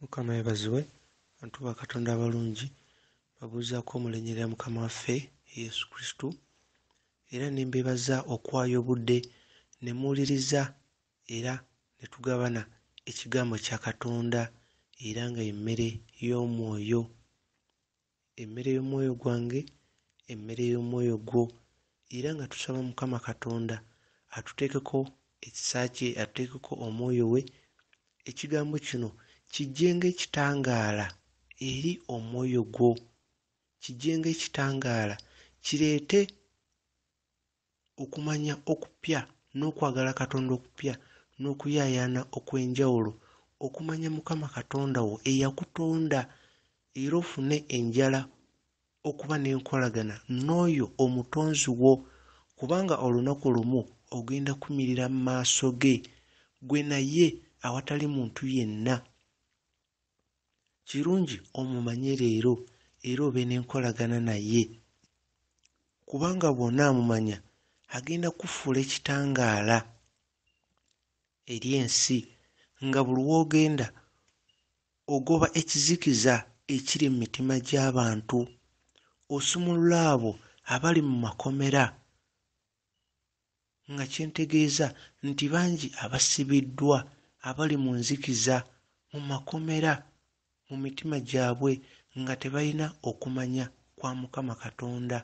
Mukama yeebazibwe, bantu ba Katonda abalungi, babuuzaako omulenyerera Mukama waffe Yesu Kristo, era ne mbeebaza okwaya obudde ne muwuliriza era ne tugabana ekigambo kya Katonda era nga emmere y'omwoyo. Emmere y'omwoyo gwange, emmere y'omwoyo gwo, era nga tusaba Mukama Katonda atuteekeko ekisa kye, atuteekeko omwoyo we, ekigambo kino kijjenga ekitangaala eri omwoyo gwo, kijjenga ekitangaala kireete okumanya okupya n'okwagala Katonda okupya n'okuyaayaana okw'enjawulo, okumanya Mukama Katonda wo eyakutonda, era ofune enjala okuba n'enkolagana n'oyo omutonzi wo, kubanga olunaku lumu ogenda kuyimirira mu maaso ge, gwe naye awatali muntu yenna. Kirungi omumanye leero era obe n'enkolagana naye, kubanga bw'onaamumanya agenda kufuula ekitangaala eri ensi, nga buli w'ogenda ogoba ekizikiza ekiri mu mitima gy'abantu, osumulula abo abali mu makomera, nga kyentegeeza nti bangi abasibiddwa abali mu nzikiza, mu makomera, mu mitima gyabwe, nga tebalina okumanya kwa Mukama Katonda,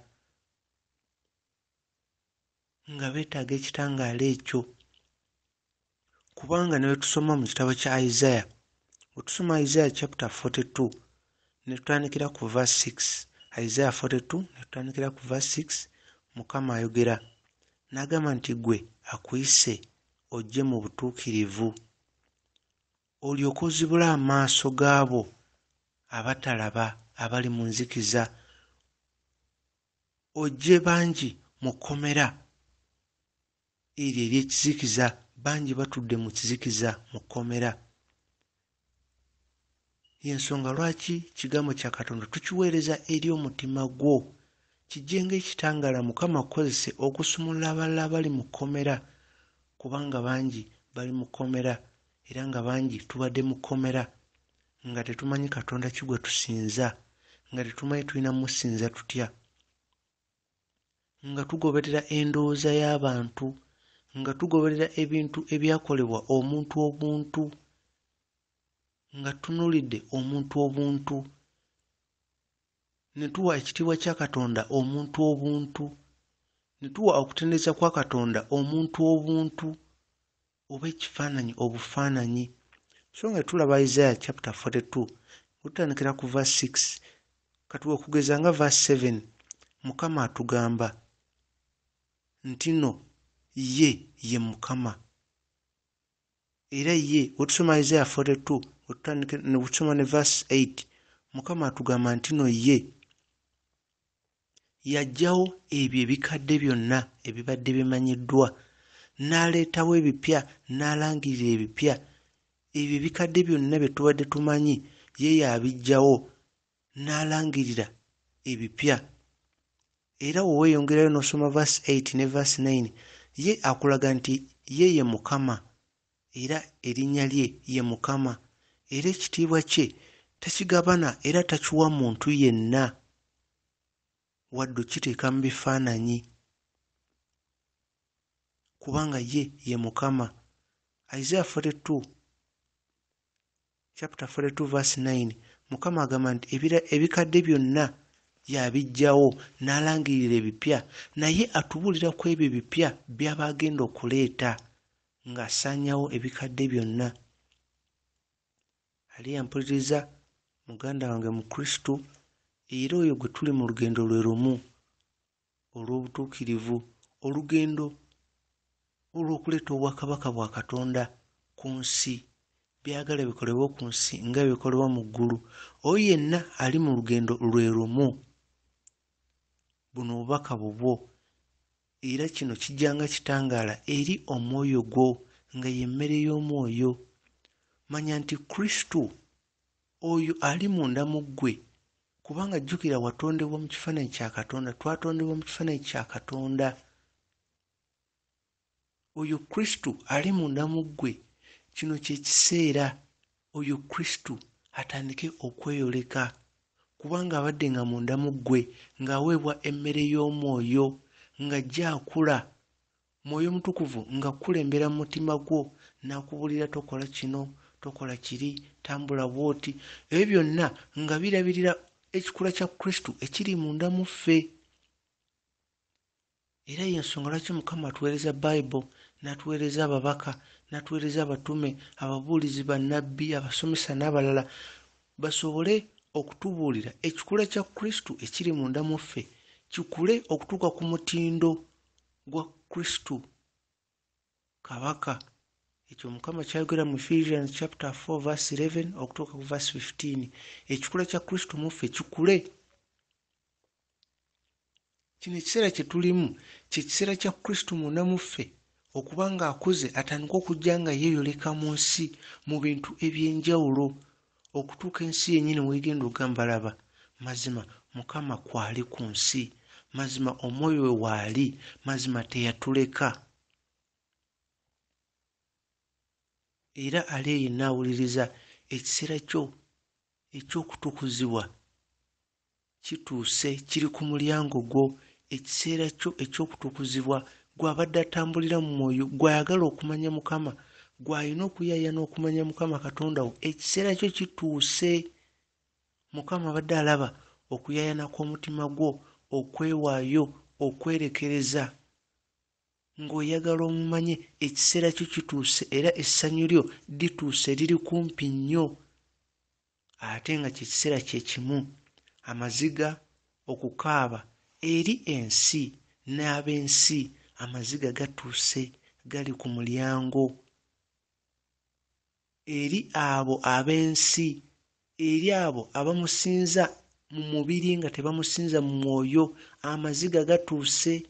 nga beetaaga ekitangaala ekyo. Kubanga ne bwe tusoma mu kitabo kya Isaiah, bwe tusoma Isaiah chapter 42 ne tutandikira ku verse 6, Isaiah 42 ne tutandikira ku verse 6, Mukama ayogera n'agamba nti gwe akuyise ojje mu butuukirivu, olyoke ozibule amaaso gaabo abatalaba abali mu nzikiza, ojje bangi mu kkomera eryo ery'ekizikiza, bangi batudde mu kizikiza mu kkomera. Y'ensonga lwaki kigambo kya Katonda tukiweereza eri omutima gwo, kijjenga ekitangaala Mukama akozese okusumulula abalala abali mu kkomera, kubanga bangi bali mu kkomera era nga bangi tubadde mu kkomera nga tetumanyi Katonda ki gwe tusinza, nga tetumanyi tulina musinza tutya, nga tugoberera endowooza y'abantu, nga tugoberera ebintu ebyakolebwa omuntu obuntu, nga tunuulidde omuntu obuntu, ne tuwa ekitiibwa kya Katonda omuntu obuntu, ne tuwa okutendereza kwa Katonda omuntu obuntu, oba ekifaananyi obufaananyi. So nga tulaba Isaiah chapter 42 tutandikira ku verse 6, kati okugeza nga verse 7, Mukama atugamba nti no ye Mukama, era ye wetusoma Isaiah 42 ne tusoma ne verse 8, Mukama atugamba nti no ye yaggyawo ebyo ebikadde byonna ebibadde bimanyiddwa, n'aleetawo ebipya, n'alangirira ebipya. Ebyo ebikadde byonna bye tubadde tumanyi ye yabiggyawo, n'alangirira ebipya. Era weeyongerayo n'osoma verse 8 ne verse 9, ye akulaga nti ye Mukama, era erinnya lye ye Mukama, era ekitiibwa kye takigabana era takiwa muntu yenna, wadde okiteeka mu bifaananyi, kubanga ye Mukama. Isaiah 42 chapter 42 verse 9, Mukama agamba nti ebikadde byonna yabiggyawo, n'alangirira ebipya, naye atubuulira ku ebyo ebipya by'aba agenda okuleeta, ng'asaanyawo ebikadde byonna. Ali yampuliriza muganda wange mu Kristo, era oyo gwe tuli mu lugendo lwe lumu olw'obutuukirivu, olugendo olw'okuleeta obwakabaka bwa Katonda ku nsi, byagala bikolebwa ku nsi nga bikolebwa mu ggulu. Oyo yenna ali mu lugendo lwe lumu, buno bubaka bubwo, era kino kijjanga kitangaala eri omwoyo gwo, nga ye mmere y'omwoyo. Manya nti Kristo oyo ali munda mu ggwe, kubanga jjukira watondebwa mu kifaananyi kya Katonda, twatondebwa mu kifaananyi kya Katonda. Oyo Kristo ali munda mu ggwe, kino kye kiseera oyo Kristo atandike okweyoleka, kubanga abadde nga munda mu ggwe ng'aweebwa emmere y'omwoyo, ng'ajja akula, mwoyo mutukuvu ng'akulembera mu mutima gwo, n'akubuulira tokola kino, tokola kiri, tambula bw'oti. Ebyo byonna nga birabirira ekikula kya Kristo ekiri munda mu ffe. Era y'ensonga lwaki Mukama atuweereza Bayibuli, n'atuweereza ababaka, n'atuweereza abatume, ababuulizi, bannabbi, abasomesa n'abalala, basobole okutubuulira ekikula kya Kristo ekiri munda mu ffe kikule okutuuka ku mutindo gwa Kristo kabaka. Ekyo Mukama kyayogera mu Ephesians chapter 4 verse 11 okutuuka ku verse 15. Ekikula kya Kristo mu ffe kikule. Kino ekiseera kye tulimu kye kiseera kya Kristo munda mu ffe okuba ng'akuze atandika okujja nga yeeyoleka mu nsi mu bintu eby'enjawulo, okutuuka ensi yennyini weegenda ogamba laba, mazima Mukama kwali ku nsi, mazima omwoyo we waali, mazima teyatuleka. Era ali yenna awuliriza ekiseera kyo eky'okutukuzibwa kituuse, kiri ku mulyango gwo. Ekiseera kyo eky'okutukuzibwa, gw'abadde atambulira mu mwoyo, gw'ayagala okumanya Mukama, gw'alina okuyaayana okumanya Mukama Katonda wo, ekiseera kyo kituuse. Mukama abadde alaba okuyaayana kw'omutima gwo, okwewaayo, okwerekereza, ng'oyagala omumanye. Ekiseera kyo kituuse era essanyu lyo lituuse, liri kumpi nnyo. Ate nga kye kiseera kye kimu amaziga okukaaba eri ensi n'ab'ensi, amaziga gatuuse, gali ku mulyango. Eri abo ab'ensi, eri abo abamusinza mu mubiri nga tebamusinza mu mwoyo, amaziga gatuuse.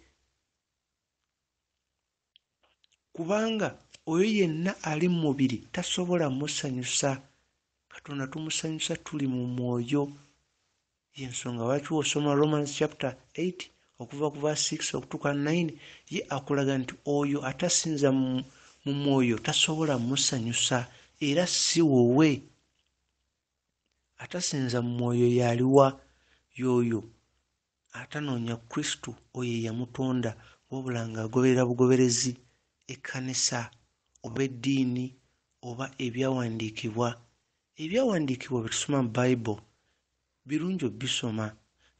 Kubanga oyo yenna ali mu mubiri tasobola musanyusa. Katonda tumusanyusa tuli mu mwoyo. Y'ensonga lwaki osoma Romans chapter 8 okuva ku verse 6 okutuuka 9, ye akulaga nti oyo atasinza mu mwoyo tasobola musanyusa, era si wowe. Atasinza mu mwoyo yaliwa? Y'oyo atanoonya Kristo, oyo yamutonda, wabula ng'agoberera bugoberezi ekkanisa oba eddiini oba ebyawandiikibwa. Ebyawandiikibwa bye tusoma mu Bayibuli birungi obisoma,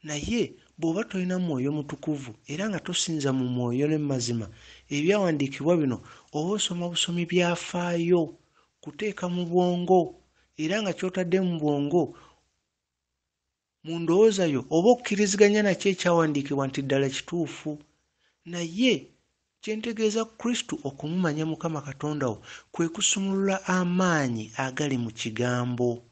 naye bw'oba tolina mwoyo mutukuvu era nga tosinza mu mwoyo ne mazima, ebyawandiikibwa bino oba osoma busomi byafaayo kuteeka mu bwongo, era nga ky'otadde mu bwongo mu ndowooza yo oba okkiriziganya nakyo ekyawandiikibwa nti ddala kituufu. Naye kyentegeeza Kristo okumumanya Mukama Katonda wo kwe kusumulula amaanyi agali mu kigambo,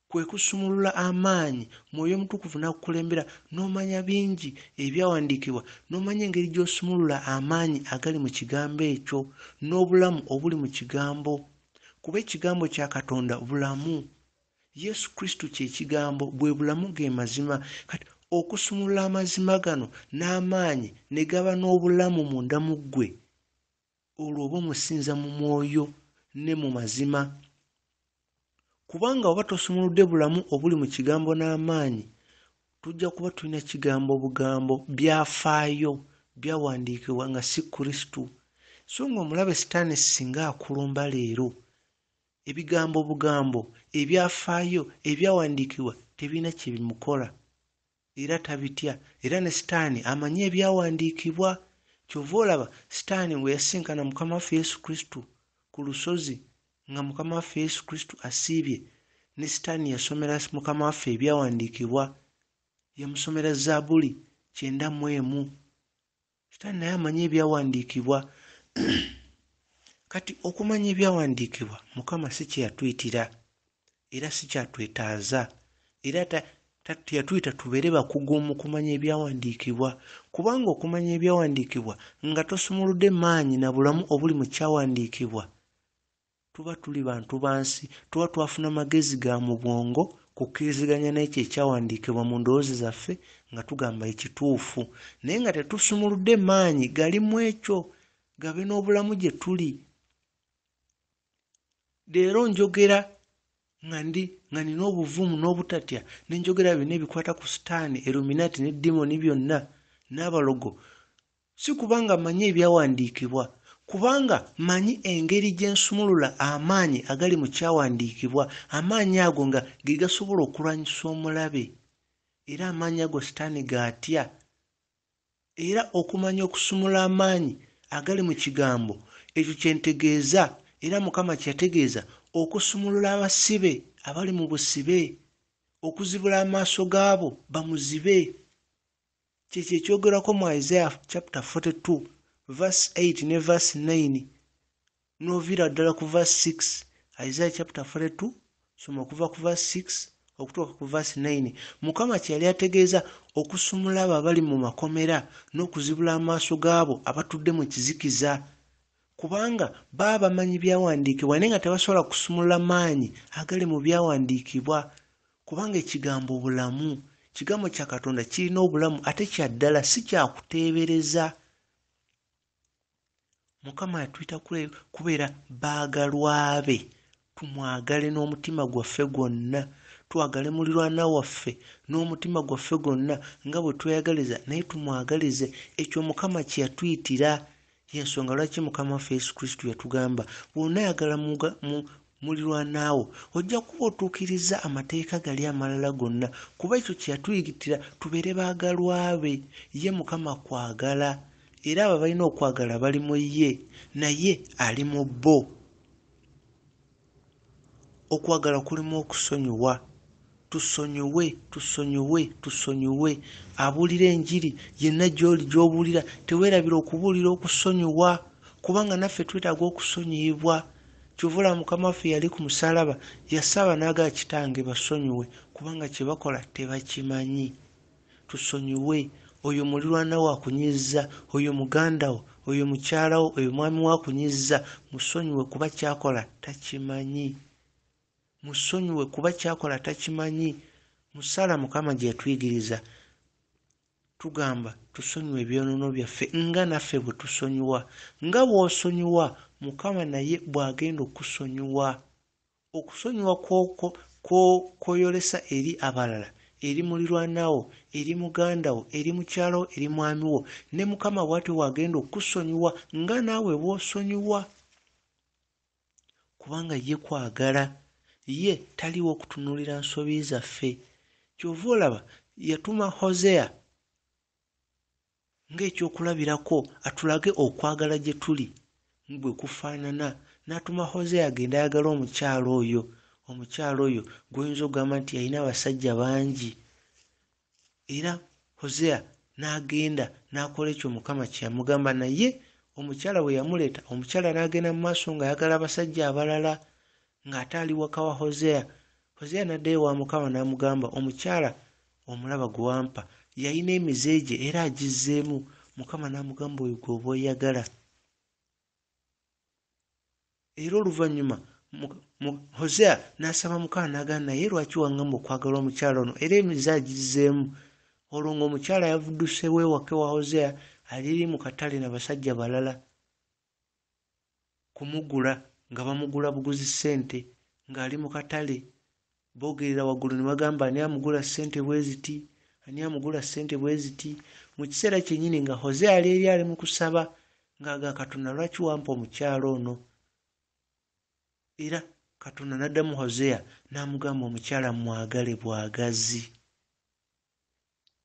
kwe kusumulula amaanyi. Mwoyo mutukuvu n'akukulembera n'omanya bingi ebyawandiikibwa, n'omanya engeri gy'osumulula amaanyi agali mu kigambo ekyo n'obulamu obuli mu kigambo. Kuba ekigambo kya Katonda bulamu. Yesu Kristo kye kigambo, bwe bulamu ge mazima. Kati okusumulula amazima gano n'amaanyi ne gaba n'obulamu munda mu ggwe, olwo oba omusinza mu mwoyo ne mu mazima. Kubanga oba tosumuludde bulamu obuli mu kigambo n'amaanyi, tujja kuba tulina kigambo bugambo, byafaayo, byawandiikibwa nga si Kristo. So ng'omulabe Sitaani singa akulumba leero, ebigambo bugambo, ebyafaayo, ebyawandiikibwa tebirina kye bimukola, era tabitya. Era ne Sitaani amanyi ebyawandiikibwa. Kyova olaba Sitaani bwe yasinkana Mukama waffe Yesu Kristo ku lusozi, nga Mukama waffe Yesu Kristo asiibye, ne Sitaani yasomera Mukama waffe ebyawandiikibwa, yamusomera Zaabuli 91. Sitaani naye amanyi ebyawandiikibwa. Kati okumanya ebyawandiikibwa Mukama si kye yatuyitira, era si kyatwetaaza, era teyatuyita tubeere bakugu mu kumanya ebyawandiikibwa. Kubanga okumanya ebyawandiikibwa nga tosumuludde maanyi na bulamu obuli mu kyawandiikibwa, tuba tuli bantu bansi, tuba twafuna magezi ga mu bwongo kukkiriziganya n'ekyo ekyawandiikibwa mu ndowooza zaffe nga tugamba ekituufu, naye nga tetusumuludde maanyi gali mu ekyo gabe n'obulamu gye tuli. Leero njogera nga nina obuvumu n'obutatya nenjogera byonna ebikwata ku sitaani, eruminati ne dimoni byonna n'abalogo, si kubanga manyi ebyawandiikibwa, kubanga manyi engeri gye nsumulula amaanyi agali mu kyawandiikibwa, amaanyi ago nga ge gasobola okulwanyisa omulabe, era amaanyi ago sitaani gaatya. Era okumanya okusumula amaanyi agali mu kigambo ekyo kyentegeeza, era Mukama kyategeeza okusumulula abasibe abali mu busibe, okuzibula amaaso gaabo bamuzibe. Kyekyo ekyogerwako mu Isaiah chapter 42 verse 8 ne verse 9 n'oviira ddala ku verse 6. Isaiah chapter 42 soma okuva ku verse 6 okutuuka ku verse 9. Mukama kye yali ategeeza okusumula abo abali mu makomera n'okuzibula amaaso gaabo abatudde mu kizikiza, kubanga baba bamanyi byawandiikibwa naye nga tebasobola kusumula maanyi agali mu byawandiikibwa, kubanga ekigambo bulamu, kigambo kya Katonda kirina obulamu ate kya ddala, si kyakuteebereza. Mukama yatuyita kubeera baagalwa be, tumwagale n'omutima gwaffe gwonna, twagale muliraanwa waffe n'omutima gwaffe gwonna nga bwe tweyagaliza naye tumwagalize. Ekyo Mukama kye yatuyitira. Y'ensonga lwaki Mukama waffe Yesu Kristo yatugamba bw'onaayagala muliraanwa ojja kuba otuukiriza amateeka gali amalala gonna, kuba ekyo kye yatuyitira tubeere baagalwa be. Ye Mukama kwagala, era abo balina okwagala bali mu ye, naye ali mu bo. Okwagala kulimu okusonyiwa. Tusonyiwe. Abuulira enjiri yenna gy'oli gy'obuulira teweerabira okubuulira okusonyiwa, kubanga naffe twetaaga okusonyiyibwa. Kyovula Mukama waffe yali ku musalaba yasaba n'agala Kitange basonyiwe, kubanga kye bakola tebakimanyi. Tusonyiwe. Oyo muliraanwa wo akunyizza, oyo muganda wo, oyo mukyala wo, oyo mwami wo akunyizza, musonyiwe kuba kyakola takimanyi. Musonyiwe kuba kyakola takimanyi. Musala Mukama gye yatuyigiriza tugamba tusonyiwe ebyonoono byaffe nga naffe bwe tusonyiwa. Nga bw'osonyiwa Mukama naye bw'agenda okusonyiwa. Okusonyiwa kw'oyolesa eri abalala, eri muliraanwa wo, eri muganda wo, eri mukyala wo, eri mwami wo, ne Mukama bw'atyo bw'agenda okusonyiwa nga naawe bw'osonyiwa, kubanga ye kwagala. Ye taliwo okutunuulira nsobi zaffe. Kyova olaba yatuma Hosea ng'ekyokulabirako atulage okwagala gye tuli bwe kufaanana. N'atuma Hosea agenda ayagala omukyala oyo gw'oyinza okugamba nti yalina abasajja bangi. Era Hosea n'agenda n'akola ekyo Mukama kye yamugamba, naye omukyala bwe yamuleeta, omukyala n'agenda mu maaso ng'ayagala abasajja abalala ng'ate ali waka wa Hosea. Hosea n'addayo wa Mukama n'amugamba, omukyala omulaba gwe wampa yalina emize gye era agizzeemu. Mukama n'amugamba, oyo gw'oba oyagala. Era oluvannyuma Hosea n'asaba Mukama n'agamba, naye lwaki wangamba okwagala omukyala ono era emize agizzeemu? Olwo ng'omukyala yavudduse weewake wa Hosea aliri mu katale n'abasajja balala kumugula, nga bamugula buguzi ssente, ng'ali mu katale boogerera waggulu ne bagamba ani amugula ssente bwe ziti, ani amugula ssente bwe ziti. Mu kiseera kyennyini nga Hosea ali mu kusaba ng'aga Katonda, lwaki wampa omukyala ono? Era Katonda n'addamu Hosea n'amugamba, omukyala mwagale bwagazi,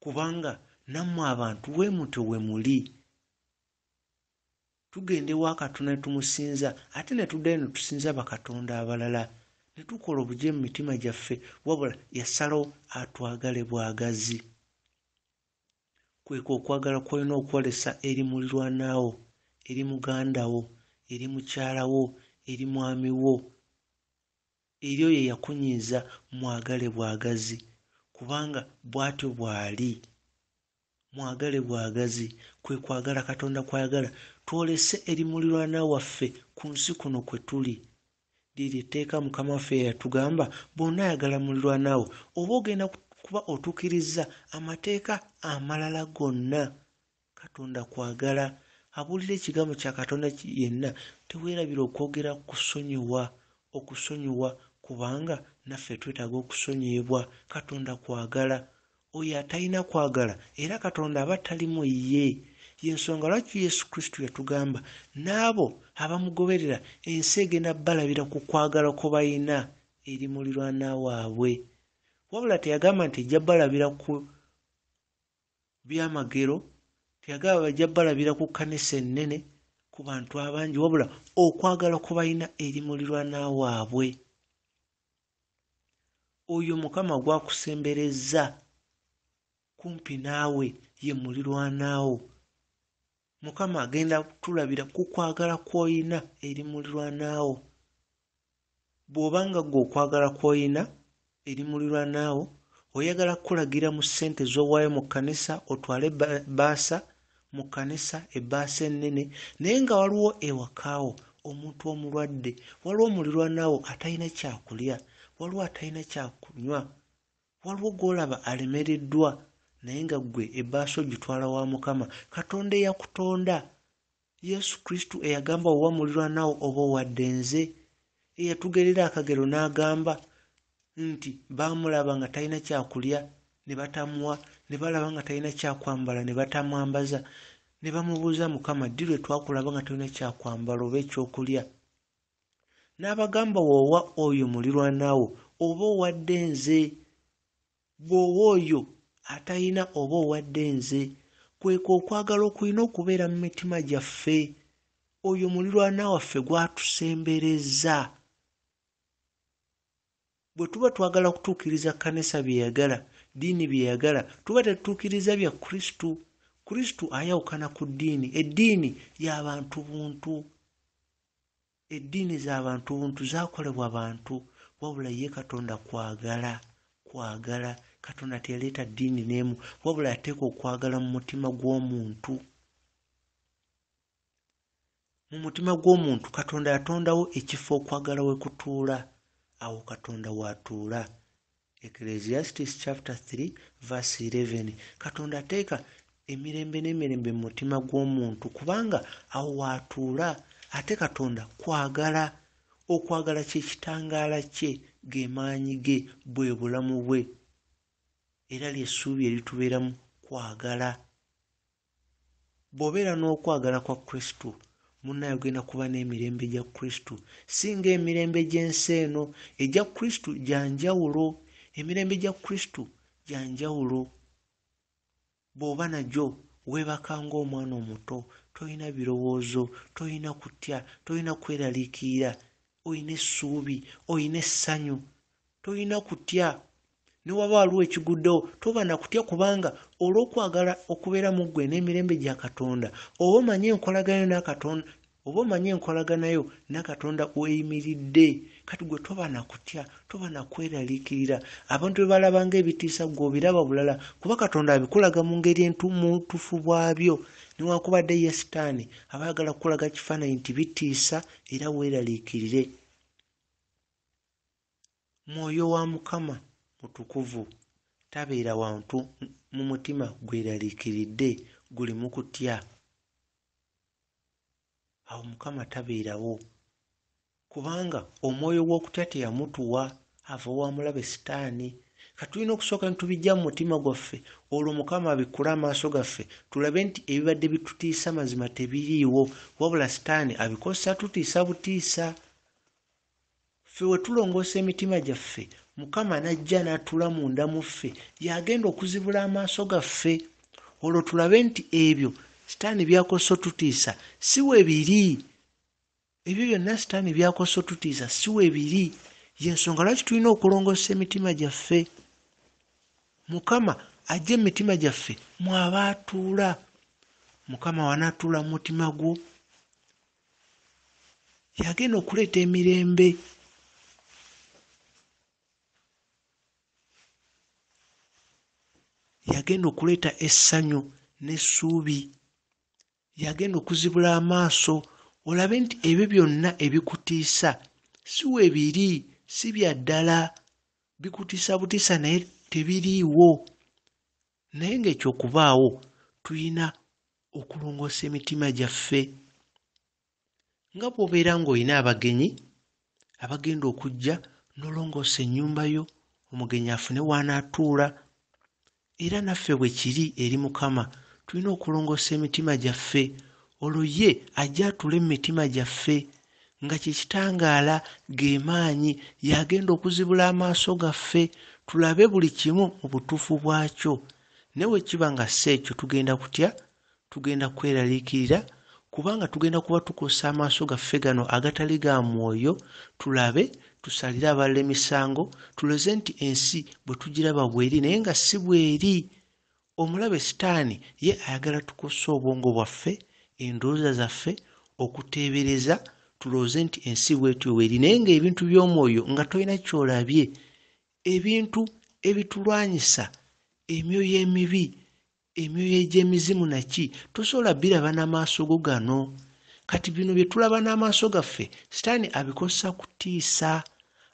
kubanga nammwe abantu bwe mutyo we muli. Tugende wa Katonda ne tumusinza, ate ne tuddayo ne tusinza bakatonda abalala, ne tukola obuje mu mitima gyaffe, wabula yasalawo atwagale bwagazi. Kweka okwagala kw'olina okwolesa eri muliraanwa wo, eri muganda wo, eri mukyala wo, eri mwami wo, eri oyo yakunyiiza, mwagale bwagazi, kubanga bw'atyo bw'ali. Mwagale bwagazi kwe kwagala Katonda kwayagala twolese eri muliraanwa waffe ku nsi kuno kwe tuli. Liri etteeka Mukama waffe yatugamba, bw'onaayagala muliraanwa wo oba ogenda kuba otuukiriza amateeka amalala gonna. Katonda kwagala. Abuulira ekigambo kya Katonda yenna teweerabira okwogera okusonyiwa kubanga naffe twetaaga okusonyiyibwa. Katonda kwagala. Oyo atalina kwagala era Katonda aba talimu ye. Y'ensonga lwaki Yesu Kristo yatugamba n'abo abamugoberera ensi egenda balabira ku kwagala kwe balina eri muliraanwa waabwe. Wabula teyagamba nti ejja balabira ku byamagero, teyagamba bajja balabira ku kkanisa ennene, ku bantu abangi, wabula okwagala kwe balina eri muliraanwa waabwe. Oyo Mukama gwakusembereza kumpi naawe ye muliraanwawo. Mukama agenda tulabira ku kwagala kw'oyina eri muliraanwawo. Bw'obanga gwe okwagala kw'oyina eri muliraanwawo oyagala kulagira mu ssente z'owaayo mu kkanisa, otwale baasa mu kkanisa, ebbaasa ennene, naye nga waliwo ewakaawo omuntu omulwadde, waliwo muliraanwawo atalina kyakulya, waliwo atalina kyakunywa, waliwo gw'olaba alemereddwa, naye nga ggwe ebbaasa ogitwala wa Mukama. Katonda eyakutonda, Yesu Kristo eyagamba owa muliraanwawo oba owadde nze, eyatugerera akagero n'agamba nti baamulaba nga talina kyakulya ne batamuwa, ne balaba nga talina kyakwambala ne batamwambaza, ne bamubuuza Mukama, ddi lwe twakulaba nga talina kyakwambala oba ekyokulya? N'abagamba woowa oyo muliraanwawo oba owadde nze. Bw'owa oyo atalina oba owadde nze. Kweka okwagala okulina okubeera mu mitima gyaffe. Oyo muliraanwa waffe gwatusembereza. Bwe tuba twagala kutuukiriza kkanisa bye yagala, ddiini bye yagala, tuba tetutuukiriza bya Kristo. Kristo ayawukana ku ddiini. Eddiini y'abantu buntu. Eddiini z'abantu buntu, zaakolebwa bantu, wabula ye Katonda kwagala. Kwagala. Katonda teyaleeta ddiini n'emu, wabula yateeka okwagala mu mutima gw'omuntu. Mu mutima gw'omuntu Katonda yatondawo ekifo okwagala we kutuula. Awo Katonda w'atuula. Ecclesiastes chapter 3 verse 11. Katonda ateeka emirembe n'emirembe mu mutima gw'omuntu kubanga awo w'atuula. Ate Katonda kwagala. Okwagala kye kitangaala kye, ge maanyi ge, bwe bulamu bwe. Era ly'essuubi eritubeeramu kwagala. Bw'obeera n'okwagala kwa Kristo, munnaye ogenda kuba n'emirembe gya Kristo. Singa emirembe gy'ensi eno, egya Kristo gya njawulo. Emirembe gya Kristo gya njawulo. Bw'oba nagyo weebaka ng'omwana omuto, toyina birowoozo, toyina kutya, toyina kweraliikirira, oyina essuubi, oyina essanyu, toyina kutya. Ne waba waliwo ekiguddewo toba na kutya kubanga olw'okwagala okubeera mu ggwe n'emirembe gya Katonda, oba omanyi enkolaganayo n'Akatonda, oba omanyi enkolaganayo n'Akatonda weyimiridde, kati gwe toba na kutya, toba na kweraliikirira. Abantu be balaba ng'ebitiisa gwe obiraba bulala kuba Katonda abikulaga mu ngeri entuufu bwabyo. Newankubadde ye Sitaani aba ayagala kukulaga kifaananyi nti bitiisa era weeraliikirire. Mwoyo wa Mukama mutukuvu tabeera wantu mu mutima gweraliikiridde guli mu kutya. Awo Mukama tabeerawo kubanga omwoyo gw'okutya teyamutuwa, ava wa mulabe Sitaani. Katulina okusooka ne tubijja mu mutima gwaffe, olwo Mukama abikkule amaaso gaffe tulabe nti ebibadde bitutiisa mazima tebiriiwo, wabula Sitaani abikozesa tutiisa butiisa. Ffe we tulongoosa emitima gyaffe, Mukama n'ajja n'atuula munda mu ffe, y'agenda okuzibula amaaso gaffe, olwo tulabe nti ebyo Sitaani by'akozesa otutiisa si we biri. Ebyo byonna Sitaani by'akozesa otutiisa si we biri. Y'ensonga lwaki tulina okulongoosa emitima gyaffe. Mukama ajja mu mitima gyaffe mw'aba atuula. Mukama wanaatuula mu mutima gwo, y'agenda okuleeta emirembe. Yagenda okuleeta essanyu n'essuubi. Yagenda okuzibula amaaso olabe nti ebyo byonna ebikutiisa si we biri, si bya ddala. Bikutiisa butiisa naye tebiriiwo. Naye ng'ekyokubaawo tulina okulongoosa emitima gyaffe. Nga bw'obeera ng'olina abagenyi abagenda okujja nolongoosa ennyumba yo omugenyi afune w'anaatuula. Era naffe bwe kiri eri Mukama tulina okulongoosa emitima gyaffe, olwo ye ajja atule mu mitima gyaffe nga kye kitangaala ge maanyi y'agenda okuzibula amaaso gaffe tulabe buli kimu mu butuufu bwakyo. Ne bwe kiba nga si ekyo tugenda kutya? Tugenda kweraliikirira, kubanga tugenda kuba tukosa amaaso gaffe gano agatali ga mwoyo, tulabe tusalire abalala emisango, tuloze nti ensi bwe tugiraba bweri naye nga si bweri. Omulabe Sitaani ye ayagala tukosa obwongo bwaffe, endowooza zaffe, okuteebereza, tulowooze nti ensi bwetyo weri naye ng'ebintu by'omwoyo nga tolina ky'olabye, ebintu ebitulwanyisa, emyoyo emibi, emyoyo egy'emizimu naki tosobola biraba n'amaaso go gano. Kati bino bye tulaba n'amaaso gaffe Sitaani abikozesa kutiisa,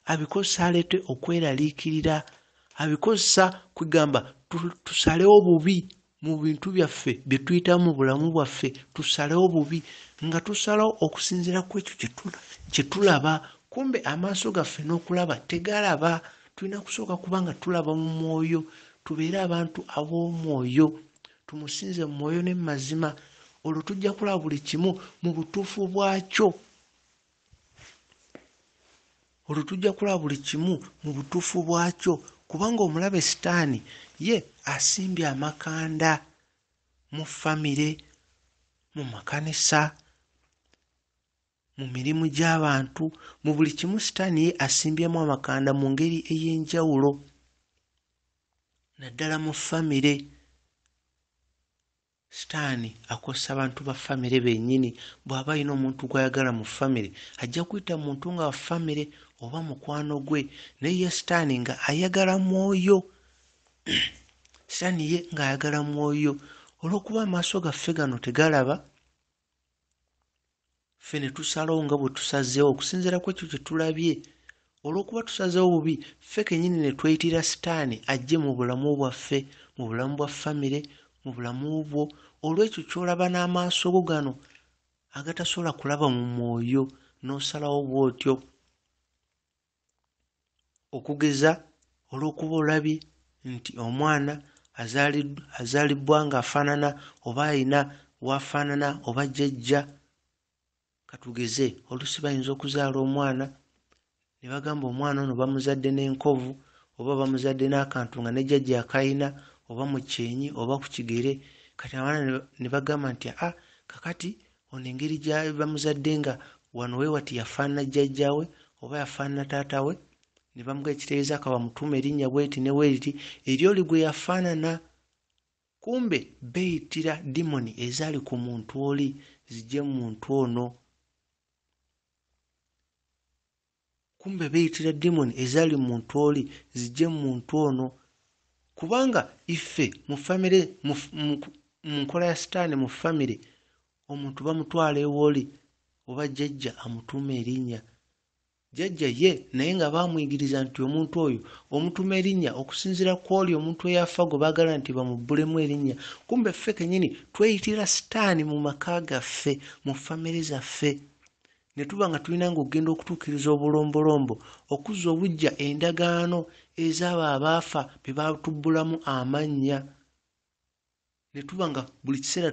abikozesa aleete okweraliikirira, abikozesa kugamba tusalewo bubi mu bintu byaffe bye tuyitamu mu bulamu bwaffe, tusalewo bubi nga tusalawo okusinziira ku ekyo kye tulaba. Kumbe amaaso gaffe n'okulaba tegalaba, tulina kusooka kubanga tulaba mu mwoyo, tubeere abantu ab'omwoyo, tumusinze mu mwoyo ne mu mazima, olwo tujja kulaba buli kimu mu butuufu bwakyo. Olwo tujja kulaba buli kimu mu butuufu bwakyo, kubanga omulabe Sitaani ye asimbye amakanda mu famire, mu makanisa, mu mirimu gy'abantu, mu buli kimu Sitaani ye asimbyemu amakanda mu ngeri ey'enjawulo. Naddala mu famire Sitaani akozesa abantu ba famire bennyini. Bw'aba alina omuntu gw'ayagala mu famire ajja kuyita muntu nga wa famire oba mukwano gwe, naye ye Sitaani nga ayagala mwoyo. Sitaani ye ng'ayagala mwoyo. Olw'okuba amaaso gaffe gano tegalaba, ffe ne tusalawo nga bwe tusazeewo okusinziira ku ekyo kye tulabye. Olw'okuba tusazeewo bubi, ffe kennyini ne tweyitira Sitaani ajje mu bulamu bwaffe, mu bulamu bwa famire, mu bulamu bwo. Olw'ekyo ky'olaba n'amaaso go gano agatasobola kulaba mu mwoyo, n'osalawo bw'otyo. Okugeza olw'okuba olabye nti omwana azaalibwa ng'afaanana oba alina w'afaanana oba jjajja. Katugeze oluusi bayinza okuzaala omwana ne bagamba omwana ono bamuzadde n'enkovu oba bamuzadde n'akantu nga ne jjajja akayina oba mu kyenyi oba ku kigere. Kati abaana ne bagamba nti kakati ono engeri gya bamuzadde nga wano weewati yafaanana jjajjawe oba yafaanana taata we, ne bamuga ekitegeeza ka bamutuuma erinnya bweti ne weeriti eryoli gwe yafaanana. Kumbe beeyitira dimoni ezaali ku muntu oli zijje mu muntu ono. Kumbe beeyitira dimoni ezaali mu muntu oli zijje mu muntu ono, kubanga iffe mu famire mu nkola ya Sitaani mu famire omuntu bamutwala ewoli oba jjajja amutuuma erinnya. Jjajja ye naye nga baamuyigiriza nti omuntu oyo omutuuma erinnya okusinziira ku oli omuntu eyafa gwe baagala nti bamubbulemu erinnya. Kumbe ffe kennyini tweyitira Sitaani mu maka gaffe, mu famire zaffe, ne tuba nga tulina ng'ogenda okutuukiriza obulombolombo, okuzza obuggya endagaano ez'abo abaafa be baatubbulamu amannya. Ne tuba nga buli kiseera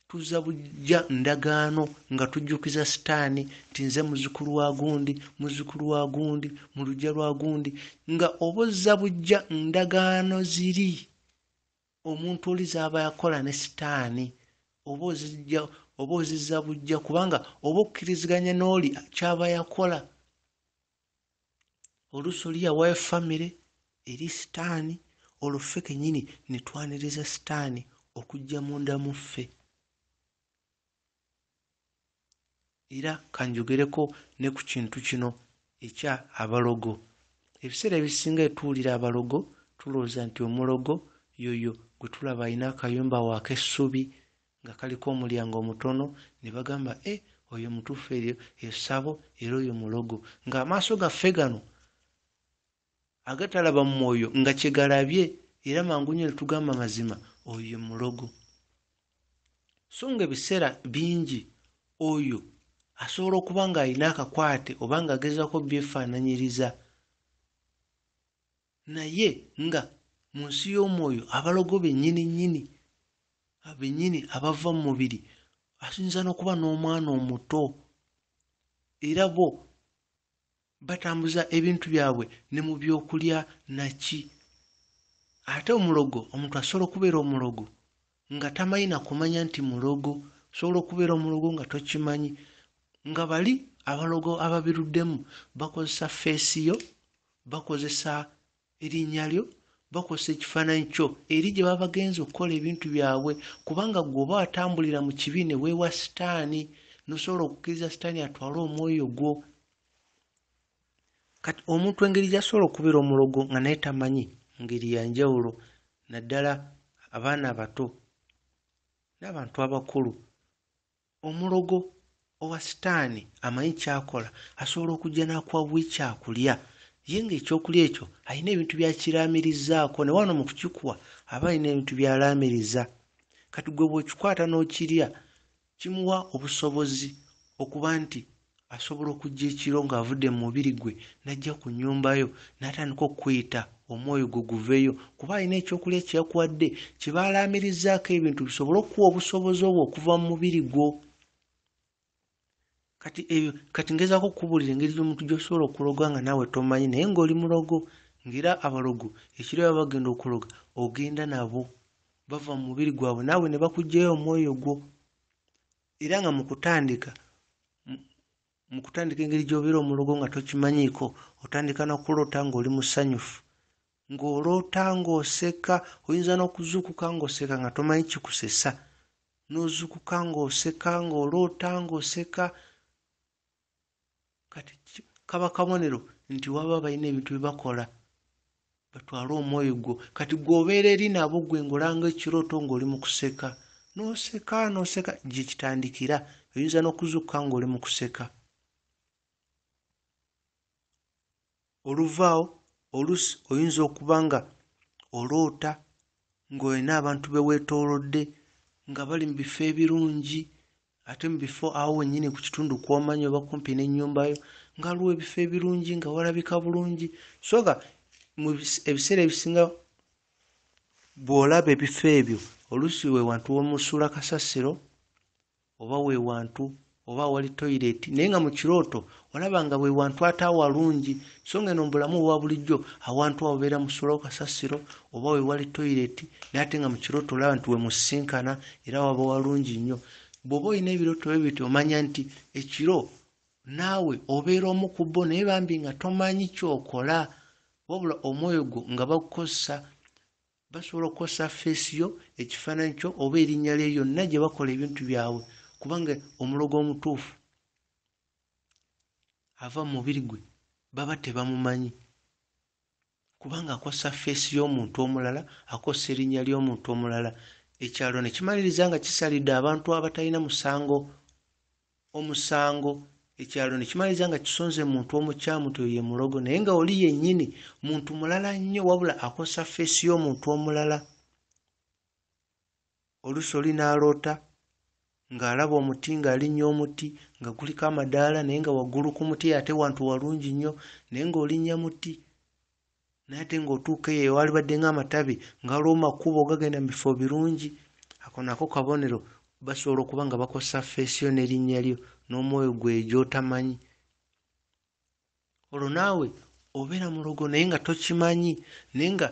tuzza buggya ndagaano nga tujjukiza Sitaani nti nze muzzukulu wa gundi, muzzukulu wa gundi, mu luggya lwa gundi, nga oba ozza buggya ndagaano ziri omuntu oli z'aba yakola ne Sitaani, oba ozizza buggya kubanga oba okkiriziganya n'oli ky'aba yakola. Oluusi oli yawaayo famire eri Sitaani, olwo ffe kennyini ne twaniriza Sitaani okujja munda mu ffe. Era kanjogereko ne ku kintu kino ekya abalogo. Ebiseera ebisinga etuwulira abalogo tulowooza nti omulogo yoyo gwe tulaba alina akayumba waak'essubi nga kaliko omulyango omutono, ne bagamba oyo mutuufu eryo essabo era oyo mulogo, ng'amaaso gaffe gano agatalaba mu mwoyo nga kye galabye era mangu nnyo ne tugamba mazima oyo mulogo. So nga ebiseera bingi oyo asobola okuba ng'alina akakwate oba ng'agezaako byefaananyiriza, naye nga mu nsi y'omwoyo abalogo bennyini abava mu mubiri asinza n'okuba n'omwana omuto, era bo batambuza ebintu byabwe ne mu byokulya naki. Ate omulogo, omuntu asobola okubeera omulogo nga tamanyi na kumanya nti mulogo, osobola okubeera omulogo nga tokimanyi, nga bali abalogo ababiruddemu bakozesa feesi yo, bakozesa erinnya lyo, bakozesa ekifaananyi kyo eri gye baba bagenza okukola ebintu byabwe, kubanga gw'oba watambulira mu kibi ne weewa sitaani, n'osobola okukkiriza sitaani atwale omwoyo gwo. Kati omuntu engeri gy'asobola okubeera omulogo nga naye tamanyi ngeri ya njawulo, naddala abaana abato n'abantu abakulu. Omulogo owa sitaani amanyi kyakola, asobola okujja n'akuwa bw'ekyakulya, ye ng'ekyokulya ekyo alina ebintu byakiraamirizaako, ne wano mu kukikuwa aba alina ebintu byalaamiriza. Kati gwe bw'okikwata n'okirya kimuwa obusobozi okuba nti asobola okujja ekiro ng'avudde mu mubiri gwe n'ajja ku nnyumba yo n'atandika okkwita omwoyo gwe guveeyo, kuba alina ekyokulya kye yakuwadde kye baalaamirizaako ebintu bisobole okuwa obusobozi obwo okuva mu mubiri gwo. Kati ngezaako okubuulira engeri gy'omuntu gy'osobola okuloga nga naawe tomanyi naye ng'oli mulogo, ng'era abalogo ekiro baba bagenda okuloga ogenda nabo bava mu mubiri gwabwe naawe ne bakuggyayo omwoyo gwo. Era nga mu kutandika engeri gy'obeera omulogo nga tokimanyiiko, otandika n'okuloota ng'oli musanyufu, ng'oloota ng'oseka. Oyinza n'okuzuukuka ng'oseka nga tomanyi kikusesa, n'ozuukuka ng'oseka, ng'oloota ng'oseka. Kati kaba kabonero nti waba balina ebintu bye bakola batwale omwoyo gwo. Kati gw'obeera eri nabo gwe ng'olanga ekirooto ng'oli mu kuseka, n'oseka gye kitandikira. Oyinza n'okuzuukuka ng'oli mu kuseka. Oluvaawo oluusi oyinza okuba nga oloota ng'olina abantu be weetoolodde nga bali mu bifo ebirungi, ate mu bifo awo wennyini ku kitundu kw'omanyi oba kumpi n'ennyumba yo nga waliwo ebifo ebirungi nga walabika bulungi. So nga mu ebiseera ebisinga bw'olaba ebifo ebyo oluusi we wantu w'omusuula kasasiro oba we wantu oba wali toyireti, naye nga mu kirooto olaba nga we wantu ate awalungi. So ng'eno mu bulamu obwa bulijjo awantu awo beera musuulawo kasasiro oba we wali toyireti, naye ate nga mu kirooto olaba nti we musinkana era waba walungi nnyo. Bw'oba olina ebirooto byo bityo omanya nti ekiro naawe obeera omu ku bo, naye bambi nga tomanyi kyokola, wabula omwoyo gwo nga bagukozesa. Basobola okukozesa feesi yo, ekifaananyi kyo oba erinnya lyo yonna gye bakola ebintu byabwe, kubanga omulogo omutuufu ava mu mubiri gwe baba tebamumanyi, kubanga akozesa feesi y'omuntu omulala, akozesa erinnya ly'omuntu omulala. Ekyalo ne kimaliriza nga kisalidde abantu abatalina omusango. Ekyalo ne kimaliriza nga kisonze muntu omukyamu nti oyo ye mulogo, naye nga oli yennyini muntu mulala nnyo, wabula akozesa feesi y'omuntu omulala. Oluusi oli n'aloota ng'alaba omuti ng'alinnya omuti nga guliko amadaala, naye nga waggulu ku muti ate wantu walungi nnyo, naye ng'olinnya muti naye ate ng'otuuka eyo ewali badde ng'amatabi nga waliwo makubo gagenda mu bifo birungi. Ako nako kabonero, basobola okuba nga bakozesa feesi yo n'erinnya lyo n'omwoyo gwe gy'otamanyi. Olwo naawe obeera mulogo naye nga tokimanyi, naye nga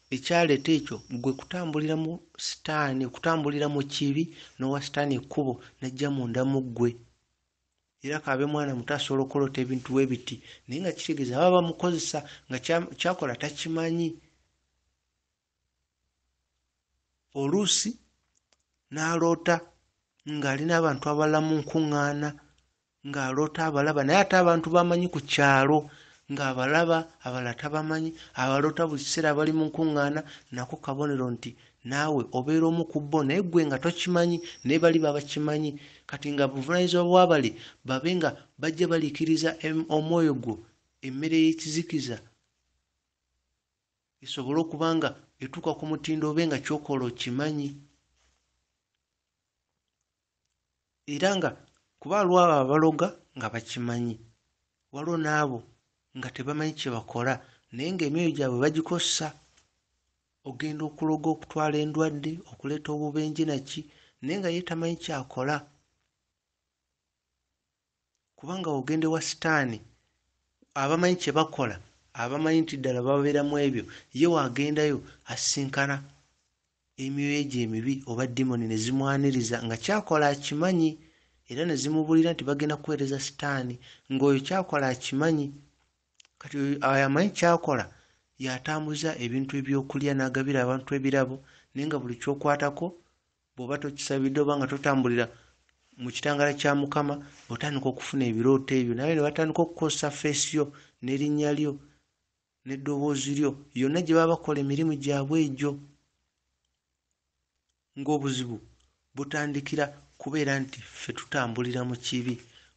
ekyaleeta ekyo gwe kutambulira mu sitaani, kutambulira mu kibi n'owa sitaani ekkubo n'ajja munda mu ggwe. Era kaabe mwana muto asobola okuloota ebintu we biti naye nga kitegeeza baba bamukozesa nga kyakola takimanyi. Oluusi n'aloota ng'alina abantu abalala mu nkuŋŋaana, ng'aloota abalaba naye ate abantu bamanyi ku kyalo ng'abalaba, abalala tabamanyi, abaloota buli kiseera bali mu nkuŋŋaana. Nako kabonero nti naawe obeera omu ku bo naye ggwe nga tokimanyi, naye bali baba kimanyi. Kati nga buvunaanyizibwa bwabali babe nga bajja baliikiriza omwoyo gwo emmere y'ekizikiza esobole okuba nga etuuka ku mutindo obe nga kyokola okimanyi. Era nga kuba waliwo abaloga nga bakimanyi, waliwo n'abo nga tebamanyi kye bakola naye ng'emyoyo gyabwe bagikossa. Ogenda okuloga, okutwala endwadde, okuleeta obubenje naki, naye nga ye tamanyi kyakola. Kubanga ogende wa sitaani, abamanyi kye bakola, abamanyi nti ddala babeeramu ebyo, ye waagendayo asisinkana emyoyo gye emibi oba dimoni ne zimwaniriza nga kyakola akimanyi, era ne zimubulira nti bagenda kuweereza sitaani ng'oyo kyakola akimanyi. Kati oyo amanyi kyakola yatambuza ebintu ebyokulya n'agabira abantu ebirabo, naye nga buli kyokwatako bw'oba tokisabidde oba nga totambulira mu kitangaala kya Mukama, otandika okufuna ebirooto ebyo, naye ne batandika okukozesa feesi yo n'erinnya lyo n'eddoboozi lyo, yonna gye baba bakola emirimu gyabwe egyo. Ng'obuzibu butandikira kubeera nti ffe tutambulira mu kibi.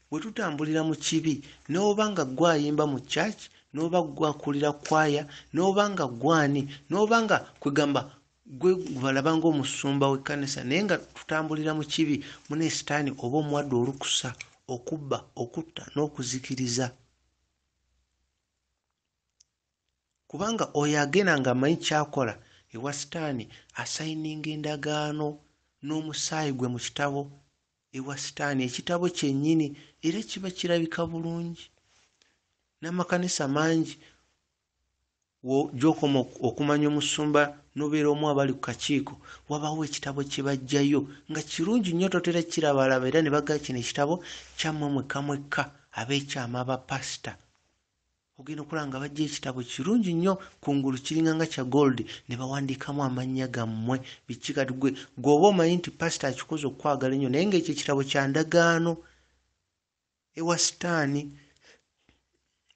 Bwe tutambulira mu kibi, n'oba nga gwayimba mu church, n'oba gwakulira kwaya, n'oba nga gwani, n'oba nga kwegamba gwe balaba ng'omusumba w'ekkanisa, naye nga tutambulira mu kibi, mune sitaani oba omuwadde olukusa okubba, okutta n'okuzikiriza. Kubanga oyo agenda ng'amanyi kyakola ewa sitaani asayininga endagaano n'omusaayi gwe mu kitabo ewa sitaani, ekitabo kyennyini, era kiba kirabika bulungi. N'amakanisa mangi gy'okoma okumanya omusumba n'obeera omu abali ku kakiiko, wabaawo ekitabo kye baggyayo nga kirungi nnyo, totera kirabalaba, era ne bagga kino ekitabo kyammwe mwekka mwekka ab'ekyama abapasita. Ogenda okulaba nga bajja ekitabo kirungi nnyo, kungulu kiringa nga kya gold, ne bawandiikamu amannya gammwe biki. Kati gw'oba omanyi nti pasita akikoze okukwagala ennyo, naye ng'ekyo ekitabo kya ndagaano ewa sitaani,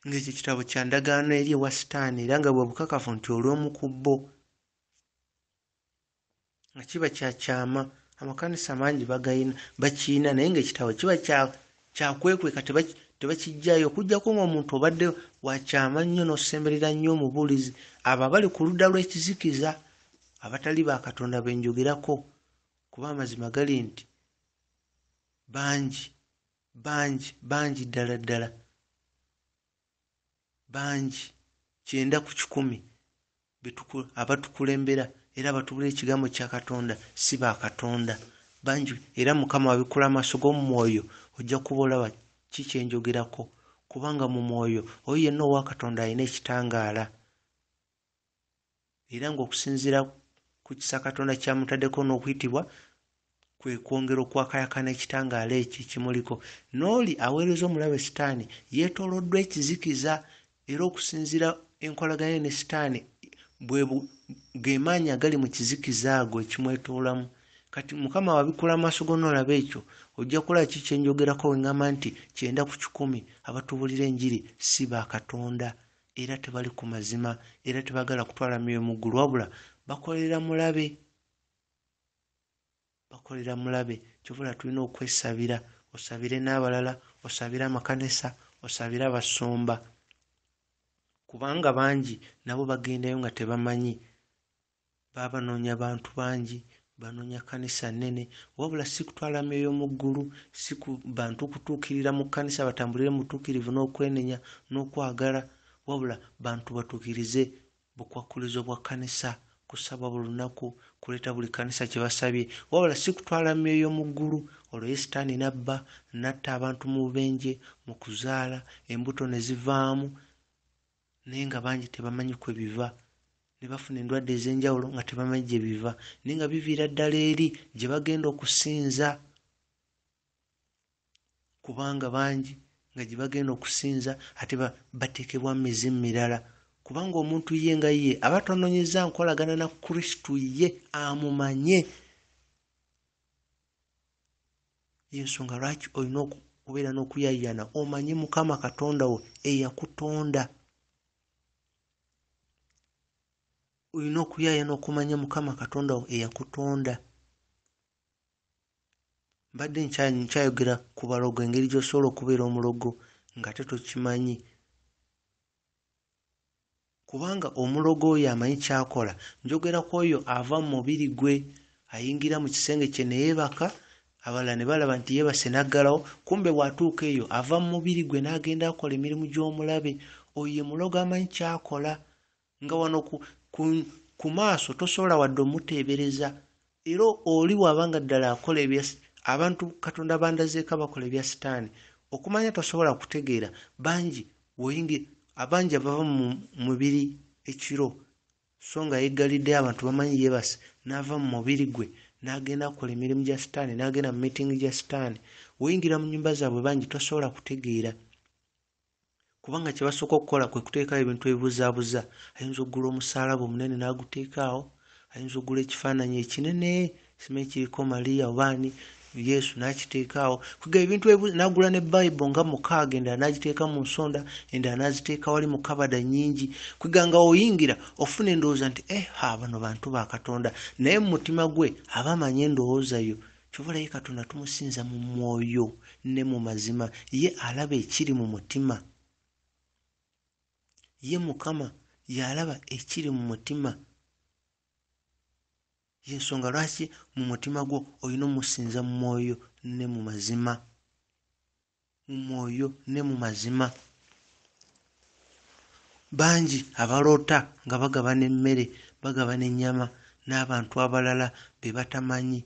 ng'ekyo ekitabo kya ndagaano eri ewa sitaani, era nga bwe bukakafu nti oli omu ku bo, nga kiba kyakyama. Amakanisa mangi bakiyina, naye ng'ekitabo kiba kyakwekweka, tebakijjayo, okuggyako ng'omuntu obadde wakyama nnyo n'osemberera nnyo omubuulizi. Abo abali ku ludda lw'ekizikiza, abatali ba Katonda benjogerako, kuba amazima gali nti bangi ddala ddala, bangi 9 ku 10 abatukulembera era abatubulira ekigambo kya Katonda si ba Katonda bangi. Era Mukama wabikula amaaso g'omu mwoyo ojja kuba olaba kikyenjogerako, kubanga mu mwoyo oyo yenna owa Katonda alina ekitangaala, era ng'okusinziira ku kisa Katonda kyamutaddeko n'okuyitibwa kwe kwongera okwakayakana ekitangaala ekyo ekimuliko. N'oli aweereza omulabe sitaani yeetooloddwa ekizikiza, era okusinziira enkolagana ne sitaani g'emaanyi agali mu kizikiza ago ekimwetoolamu. Kati Mukama wabikula amaaso go n'olaba ekyo, ojja kulaba kikyenjogerako wengamba nti 9 ku 10 abatubulira enjiri si ba Katonda, era tebali ku mazima, era tebagala kutwala myoyo mu ggulu, wabula bakolera mulabe. Kyovula tulina okwesabira, osabire n'abalala, osabire amakanisa, osabire abasumba, kubanga bangi nabo bagendayo nga tebamanyi. Babanoonya bantu bangi, banoonya kanisa nnene, wabula si kutwala myoyo mu ggulu, si ku bantu kutuukirira mu kkanisa batambulire mu butukirivu n'okwenenya n'okwagala, wabula bantu batuukirize bukwakkulizo bwa kkanisa, kusaba buli lunaku, kuleeta buli kkanisa kye basabye, wabula si kutwala myoyo mu ggulu. Olwo sitaani natta abantu mu bubenje, mu kuzaala, embuto ne zivaamu, naye nga bangi tebamanyi kwe biva, ne bafuna endwadde ez'enjawulo nga tebamanyi gye biva, naye nga biviira ddala eri gye bagenda okusinza, kubanga bangi nga gye bagenda okusinza ate bateekebwa mu mizimu mirala, kubanga omuntu ye nga ye aba tononyeza nkolagana na Kristu ye amumanye. Y'ensonga lwaki olina okubeera n'okuyaayaana omanye Mukama Katonda wo eyakutonda. Olina okuyaayaana okumanya Mukama Katonda wo eyakutonda. Mbadde nkyayogera ku balogo, engeri gy'osobola okubeera omulogo nga ate tokimanyi, kubanga omulogo oyo amanyi kyakola. Njogera ku oyo ava mu mubiri gwe ayingira mu kisenge kye ne yeebaka abalala ne balaba nti yeebase n'aggalawo, kumbe bw'atuuka eyo ava mu mubiri gwe n'agenda akola emirimu gy'omulabe. Oyo ye mulogo amanyi ky'akola, nga wano ku maaso tosobola wadde omuteebereza. Era oli bw'abanga ddala akola abantu Katonda bandazeeko abakola ebya Sitaani, okumanya tosobola kutegeera. Abangi abava mu mubiri ekiro, so nga yeggaliddeyo abantu bamanyi yeebase, n'ava mu mubiri gwe n'agenda akola emirimu gya Sitaani, n'agenda mu miitingi gya Sitaani. Oyingira mu nnyumba zaabwe bangi tosobola kutegeera, kubanga kye basooka okukola kwe kuteekayo ebintu ebibuzaabuza. Ayinza okugula omusaalaba omunene n'aguteekaawo, ayinza okugula ekifaananyi ekinene simanyi kiriko Maliya obaani Yesu n'akiteekaawo. Kwiga ebintu n'agula ne Bayibuli nga 6 endala n'agiteeka mu nsonda, endala n'aziteeka wali mu kabada nnyingi. Kwiga nga oyingira ofuna endowooza nti bano bantu ba Katonda, naye mu mutima gwe aba amanyi endowooza yo. Kyova ye Katonda tumusinza mu mwoyo ne mu mazima, ye alaba ekiri mu mutima. Ye Mukama y'alaba ekiri mu mutima. Yensonga lwaki mu mutima gwo olina omusinza mu mwoyo ne mu mazima. Mu mwoyo ne mu mazima. Bangi abaloota nga bagabana emmere, bagabana ennyama n'abantu abalala be batamanyi.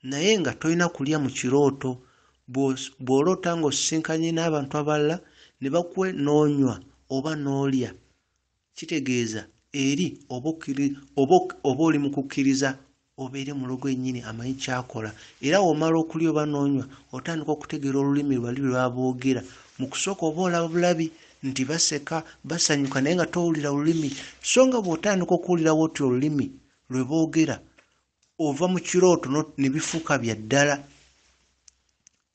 Naye nga tolina kulya mu kirooto. Bw'oloota ng'osisinkanye n'abantu abalala ne bakuwa n'onywa oba n'olya, kitegeeza eri oba oli mu kukkiriza obeere mulogo yennyini amanyi ky'akola. Era w'omala okulya oba n'onywa otandika okutegeera olulimi lwali lwe boogera. Mu kusooka oba olaba bulabi nti baseka basanyuka naye nga towulira lulimi, so nga bw'otandika okuwulira bw'oti olulimi lwe boogera, ova mu kirooto ne bifuuka bya ddala.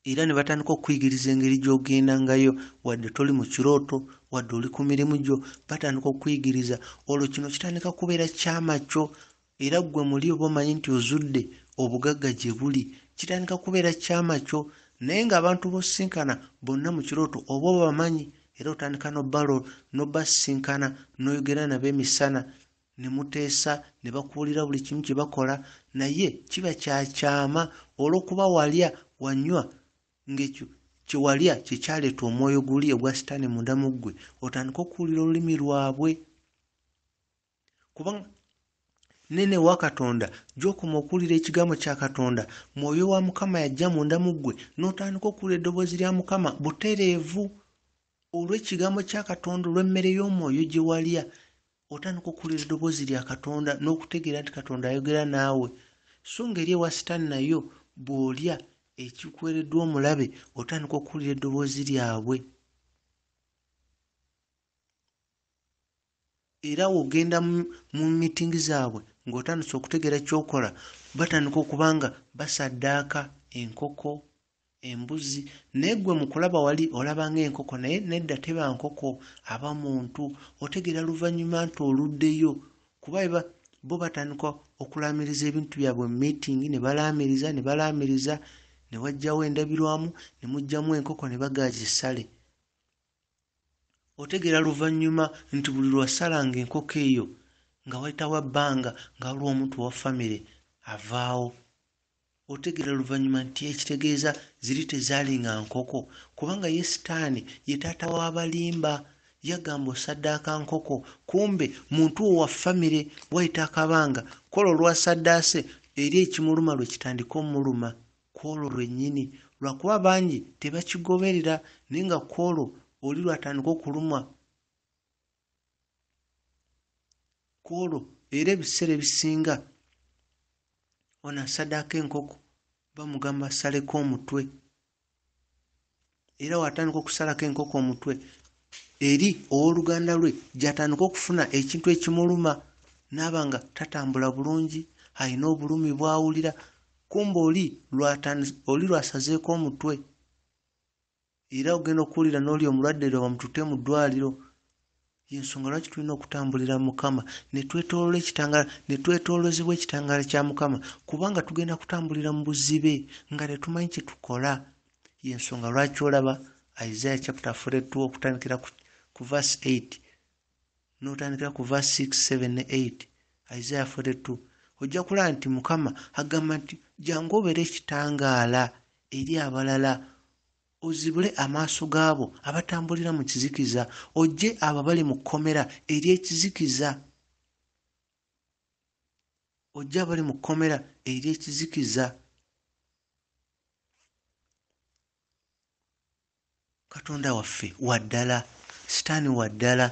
Era ne batandika okuyigiriza engeri gy'ogendangayo, wadde toli mu kirooto, wadde oli ku mirimu gyo, batandika okuyigiriza. Olwo kino kitandika kubeera kyama kyo, era ggwe muli oba omanyi nti ozudde obugagga gye buli, kitandika kubeera kyama kyo. Naye ng'abantu b'osinkana bonna mu kirooto oba obamanyi, era otandika n'obbasinkana n'oyogera nabo emisana, ne muteesa ne bakuwulira buli kimu kye bakola, naye kiba kyakyama olw'okuba walya wanywa ng'ekyo kye walya kye kyaleeta omwoyo guli ogwa Sitaani munda mu ggwe, otandika okuwulira olulimi lwabwe. Kubanga nene wa Katonda gy'okoma okuwulira ekigambo kya Katonda, mwoyo wa Mukama yajja munda mu ggwe, n'otandika okuwulira eddoboozi lya Mukama butereevu. Olw'ekigambo kya Katonda, olw'emmere y'omwoyo gye walya, otandika okuwulira eddoboozi lya Katonda n'okutegeera nti Katonda ayogera naawe. So ng'eri ewa Sitaani nayo bw'olya ekikuweereddwa omulabe, otandika okuwulira eddoboozi lyabwe. Era w'ogenda mu miitingi zaabwe ng'otandise okutegeera ky'okola, batandika okubanga basaddaaka enkoko, embuzi, naye ggwe mu kulaba wali olabanga enkoko, naye nedda teba nkoko, aba muntu. Otegeera luvannyuma nti oluddeyo, kuba bo batandika okulaamiriza ebintu byabwe mu miitingi, ne balaamiriza, ne wajjawo endabirwamu, ne mujjamu enkoko ne bagazisale. Otegeera luvannyuma nti buli lwasalanga enkoko eyo nga wayitawo ebbanga nga waliwo omuntu wa famire avaawo. Otegeera luvannyuma nti ekitegeeza ziri tezaalinga nkoko, kubanga ye Sitaani ye taata w'abalimba. Yagamba osaddaaka nkoko, kumbe muntu wa famire wayita akabanga, kwolwo lwasaddaase eri ekimuluma lwe kitandika omuluma, kwolwo lwennyini. Lwakuba bangi tebakigoberera, naye nga kwolwo oli lwatandika okulumwa, kwolwo era ebiseera ebisinga ono asaddaako enkoko bamugamba asaleko omutwe. Era watandika okusalako enkoko omutwe, eri owooluganda lwe gy'atandika okufuna ekintu ekimuluma, n'aba nga tatambula bulungi, alina obulumi bw'awulira, kumbe oli lwasazeeko omutwe. Era ogenda okuwulira n'oli omulwadde lwe bamutute mu ddwaliro. Yensonga lwaki tulina okutambulira Mukama, ne twetooloozebwa ekitangaala kya Mukama, kubanga tugenda kutambulira mu buzibe nga tetumanyi kye tukola. Yensonga lwaki olaba Isaiah chapter 42 okutandikira ku verse 8 n'otandikira ku verse 6, 7 ne 8. Isaiah 42 ojja kulaba nti Mukama agamba nti jangu obeere ekitangaala eri abalala, ozibule amaaso gaabo abatambulira mu kizikiza, ojje abo abali mu kkomera eri ekizikiza, ojje abali mu kkomera eri ekizikiza. Katonda waffe waddala, sitaani waddala,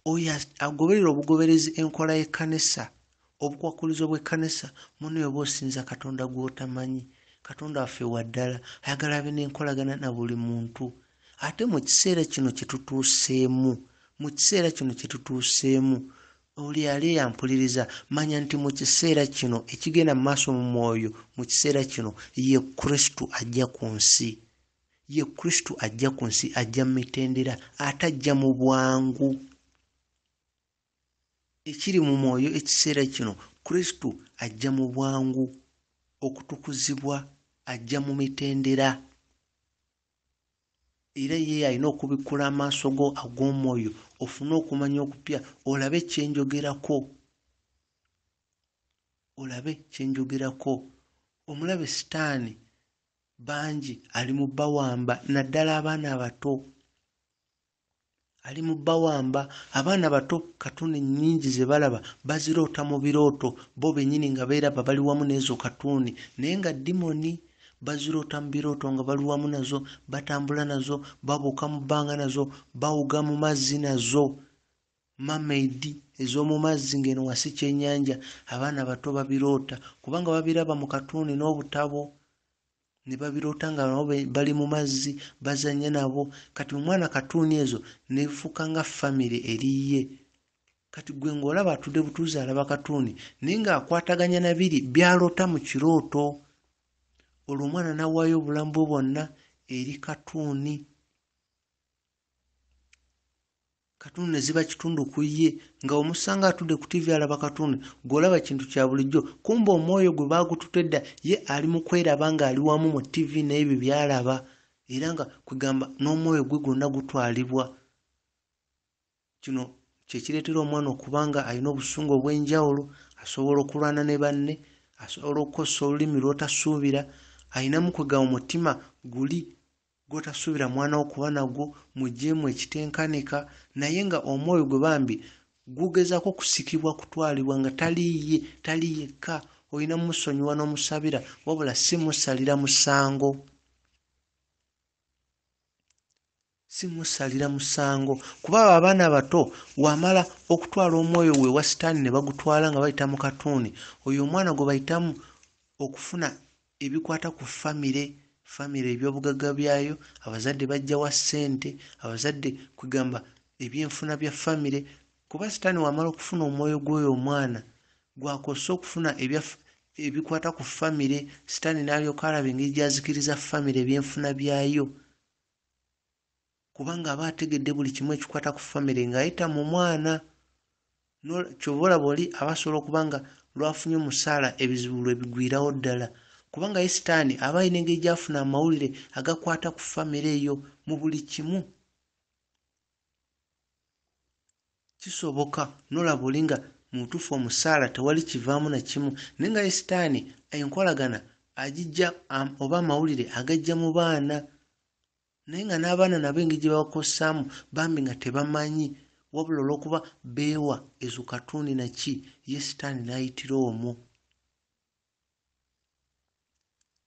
oyo agoberera obugoberezi enkola y'ekkanisa, obukwakulizo bw'ekkanisa, muno oba osinza Katonda gw'otamanyi. Katonda waffe waddala ayagala abe n'enkolagana na buli muntu. Ate mu kiseera kino kye tutuuseemu, oli ali yampuliriza, manya nti mu kiseera kino ekigenda mu maaso mu mwoyo, mu kiseera kino ye Kristo ajja ku nsi. Ye Kristo ajja ku nsi, ajja mu mitendera, atajja mu bwangu. Ekiri mu mwoyo ekiseera kino, Kristo ajja mu bwangu, okutukuzibwa ajja mu mitendera. Era ye alina okubikkula amaaso go ag'omwoyo, ofune okumanya okupya, olabe kyenjogerako. Omulabe sitaani bangi ali mu bawamba, naddala abaana abato. Ali mu bawamba abaana bato, katuni nnyingi ze balaba baziroota mu birooto, bo bennyini nga beeraba bali wamu n'ezo katuni, naye nga dimoni baziroota mu birooto nga bali wamu nazo, batambula nazo, babuuka mu bbanga nazo, bawuga mu mazzi nazo, mameidi ez'omu mazzi ng'eno wasi kyennyanja. Abaana bato babiroota kubanga babiraba mu katuni n'obutabo, ne babiroota nga nabo bali mu mazzi bazanya nabo. Kati omwana katuni ezo nefuuka nga famire eriye. Kati gwe ng'olaba atudde butuuzi alaba katuni, naye ng'akwataganya na biri byaloota mu kirooto. Olwo omwana n'awaayo obulamu bwe bwonna eri katuni. Katuni ne ziba kitundu ku ye, nga omusanga atudde ku TV alaba katuni, gw'olaba kintu kya bulijjo. Kumba omwoyo gwe baagutute dda, ye ali mu kweraba ng'ali wamu mu TV n'ebyo byalaba, era nga kwegamba n'omwoyo gwe gwonna gutwalibwa. Kino kye kireetera omwana okuba nga alina obusungu obw'enjawulo, asobola okulwana ne banne, asobola okukozesa olulimi lw'otasuubira, ayinamu kwegamba omutima guli gw'otasuubira mwana wo kuba nagwo, mugyemu ekitenkanika, naye nga omwoyo gwe bambi gugezaako kusikibwa kutwalibwa nga tali yekka. Olina musonyiwa n'omusabira, wabula si musalira musango. Kuba abaana abato wamala okutwala omwoyo we wa sitaani ne bagutwala nga bayita mu katuni, oyo omwana gwe bayitamu okufuna ebikwata ku famire, ebyobugagga byayo, abazadde bajjawa ssente, abazadde kwegamba ebyenfuna bya famire. Kuba sitaani wamala okufuna omwoyo gw'oyo omwana, gwakozesa okufuna ebikwata ku famire, sitaani n'alyoka alaba engeri gy'azikiriza famire ebyenfuna byayo, kubanga aba ategedde buli kimu ekikwata ku famire ng'ayita mu mwana. Kyova olaba oli aba asobola okuba nga lwafunye omusaala ebizibu lwe bigwirawo ddala, kubanga ye sitaani aba alina engeri gy'afuna amawulire agakwata ku famire eyo mu buli kimu. Kisoboka n'olaba oli nga mu butuufu omusaala tewali kivaamu na kimu, naye nga ye sitaani enkolagana agijja oba amawulire agajja mu baana, naye nga n'abaana nabo engeri gye babakozesaamu bambi nga tebamanyi, wabula olw'okuba beewa ezo katuni naki, ye sitaani n'ayitira omwo.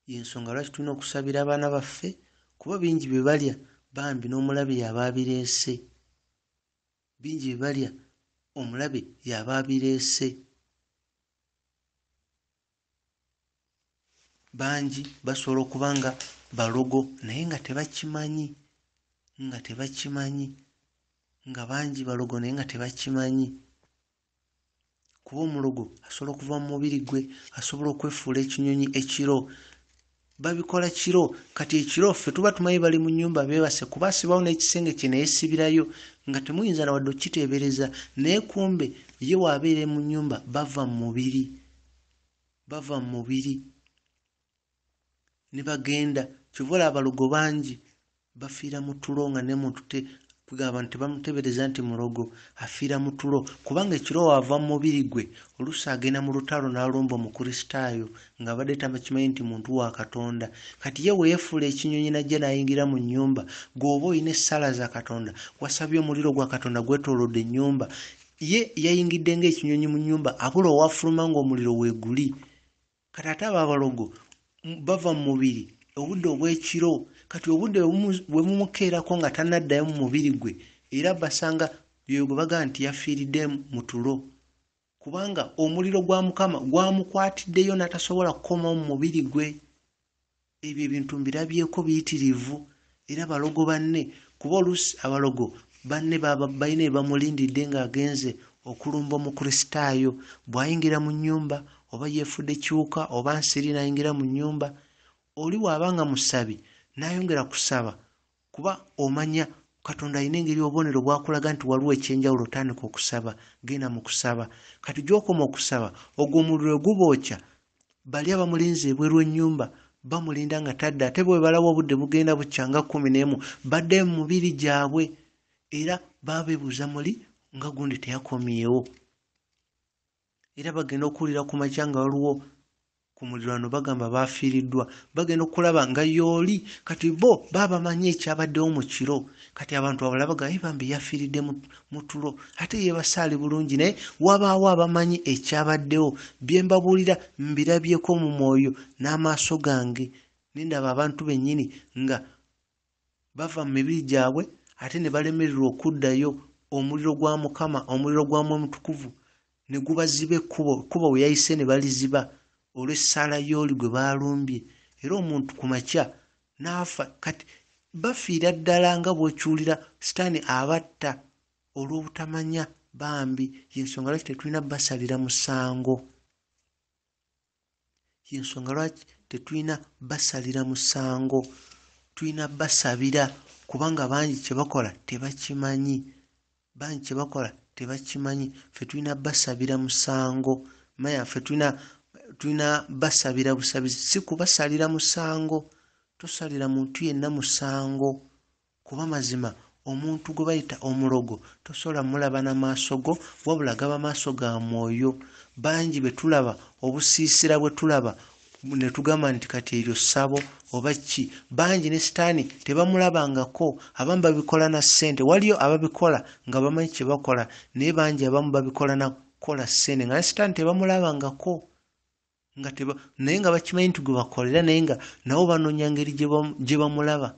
Y'ensonga lwaki tulina okusabira abaana baffe, kuba bingi bye balya bambi n'omulabe y'aba abireese. Bingi bye balya omulabe y'aba abireese. Bangi basobola okuba nga balogo naye nga tebakimanyi, nga bangi balogo naye nga tebakimanyi. Kuba omulogo asobola okuva mu mubiri gwe, asobola okwefuula ekinyonyi ekiro. Babikola kiro, kati ekiro ffe tuba tumanyi bali mu nnyumba beebase kuba asibawo n'ekisenge kye neesibirayo nga temuyinza na wadde okiteebereza, naye kumbe ye waabeere mu nnyumba bava mu mubiri ne bagenda. Kyova olaba abalogo bangi bafiira mu tulo nga ne muntu kugamba nti bamutebereza nti mulogo afiira mu tulo kubanga ekiro wava mu mubiri gwe oluusi agenda mu lutalo n'alumba omukristaayo ng'abadde tamakimanyi nti muntu wa Katonda. Kati ye weefuula ekinyonyi najja n'ayingira mu nnyumba gw'oba olina essala za Katonda wasabye omuliro gwa Katonda gwetoolodde ennyumba. Ye yayingidde ng'ekinyonyi mu nnyumba abula owafuluma ng'omuliro weeguli. Kati ate abalogo bava mu mubiri obudde obw'ekiro kati obudde bwe mumukeerako nga tannaddayo mu mubiri gwe era basanga bye baga nti yafiiridde mu tulo kubanga omuliro gwa Mukama gwamukwatiddeyo n'atasobola kukomawo mu mubiri gwe. Ebyo ebintu mbirabyeko biyitirivu era balogo banne kuba oluusi abalogo banne balina bamulindidde ng'agenze okulumba omukristaayo bw'ayingira mu nnyumba oba yeefudde kiwuka oba nsiri n'ayingira mu nnyumba oli bw'abanga musabi n'ayongera kusaba kuba omanya Katonda alina engeri obubonero bw'akulaga nti waliwo ekyenjawulo otandika okusaba genda mu kusaba. Kati gy'okoma okusaba ogwo omuliro gubookya bali abamulinze ebweru ennyumba bamulinda nga tadda ate bwe balaba obudde bugenda bukya nga 11 badde mu mubiri gyabwe era babeebuuza muli nga gundi teyakomyewo era bagenda okuwulira ku makya nga waliwo ku mulirwano bagamba baafiiriddwa bagenda okulaba nga yooli kati bo babamanyi ekyabaddewo mu kiro. Kati abantu abalala bagamba bambi yafiiridde mu tulo ate yeebasaali bulungi naye wabaawo abamanyi ekyabaddewo bye mbabuulira mbirabyeko mu mwoyo n'amaaso gange nindaba abantu bennyini nga bava mu mibiri gyabwe ate ne balemererwa okuddayo omuliro gwa Mukama omuliro gwa Mwoyo Mutukuvu ne gubaziba ekkubo we yayise ne baliziba olw'essaala y'oli gwe baalumbye era omuntu ku makya n'afa. Kati bafiira ddala nga bw'okiwulira sitaani abatta olw'obutamanya bambi y'ensonga lwaki tetulina basalira musango. Y'ensonga lwaki tetulina basalira musango tulina basabira kubanga bangi kye bakola tebakimanyi ffe tulina basabira musango maya ffe tulina basabira busabizi si kubasalira musango. Tosalira muntu yenna musango kuba mazima omuntu gwe bayita omulogo tosobola mulaba n'amaaso go wabula gaba maaso ga mwoyo. Bangi be tulaba obusiisira bwe tulaba ne tugamba nti kati eryo ssabo oba ki. Bangi ne sitaani tebamulabangako abamu babikola na ssente waliyo ababikola nga bamanyi kye bakola naye bangi abamu babikola na kukola ssente nga ne sitaani tebamulabangako naye nga bakimanyi nti gwe bakolera naye nga nabo banoonya ngeri gye bamulaba.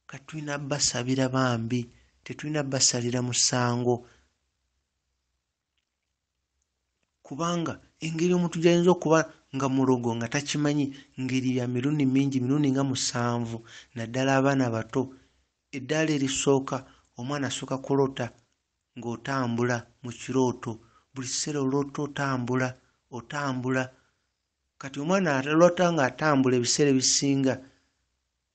Kati tulina basabira bambi tetulina basalira musango kubanga engeri omuntu gy'ayinza okuba nga mulogo nga takimanyi ngeri ya mirundi mingi mirundi nga 7 naddala abaana bato. Eddaala erisooka omwana asooka kulota ng'otambula mu kirooto buli kiseera olota otambula. Kati omwana alota ng'atambula ebiseera ebisinga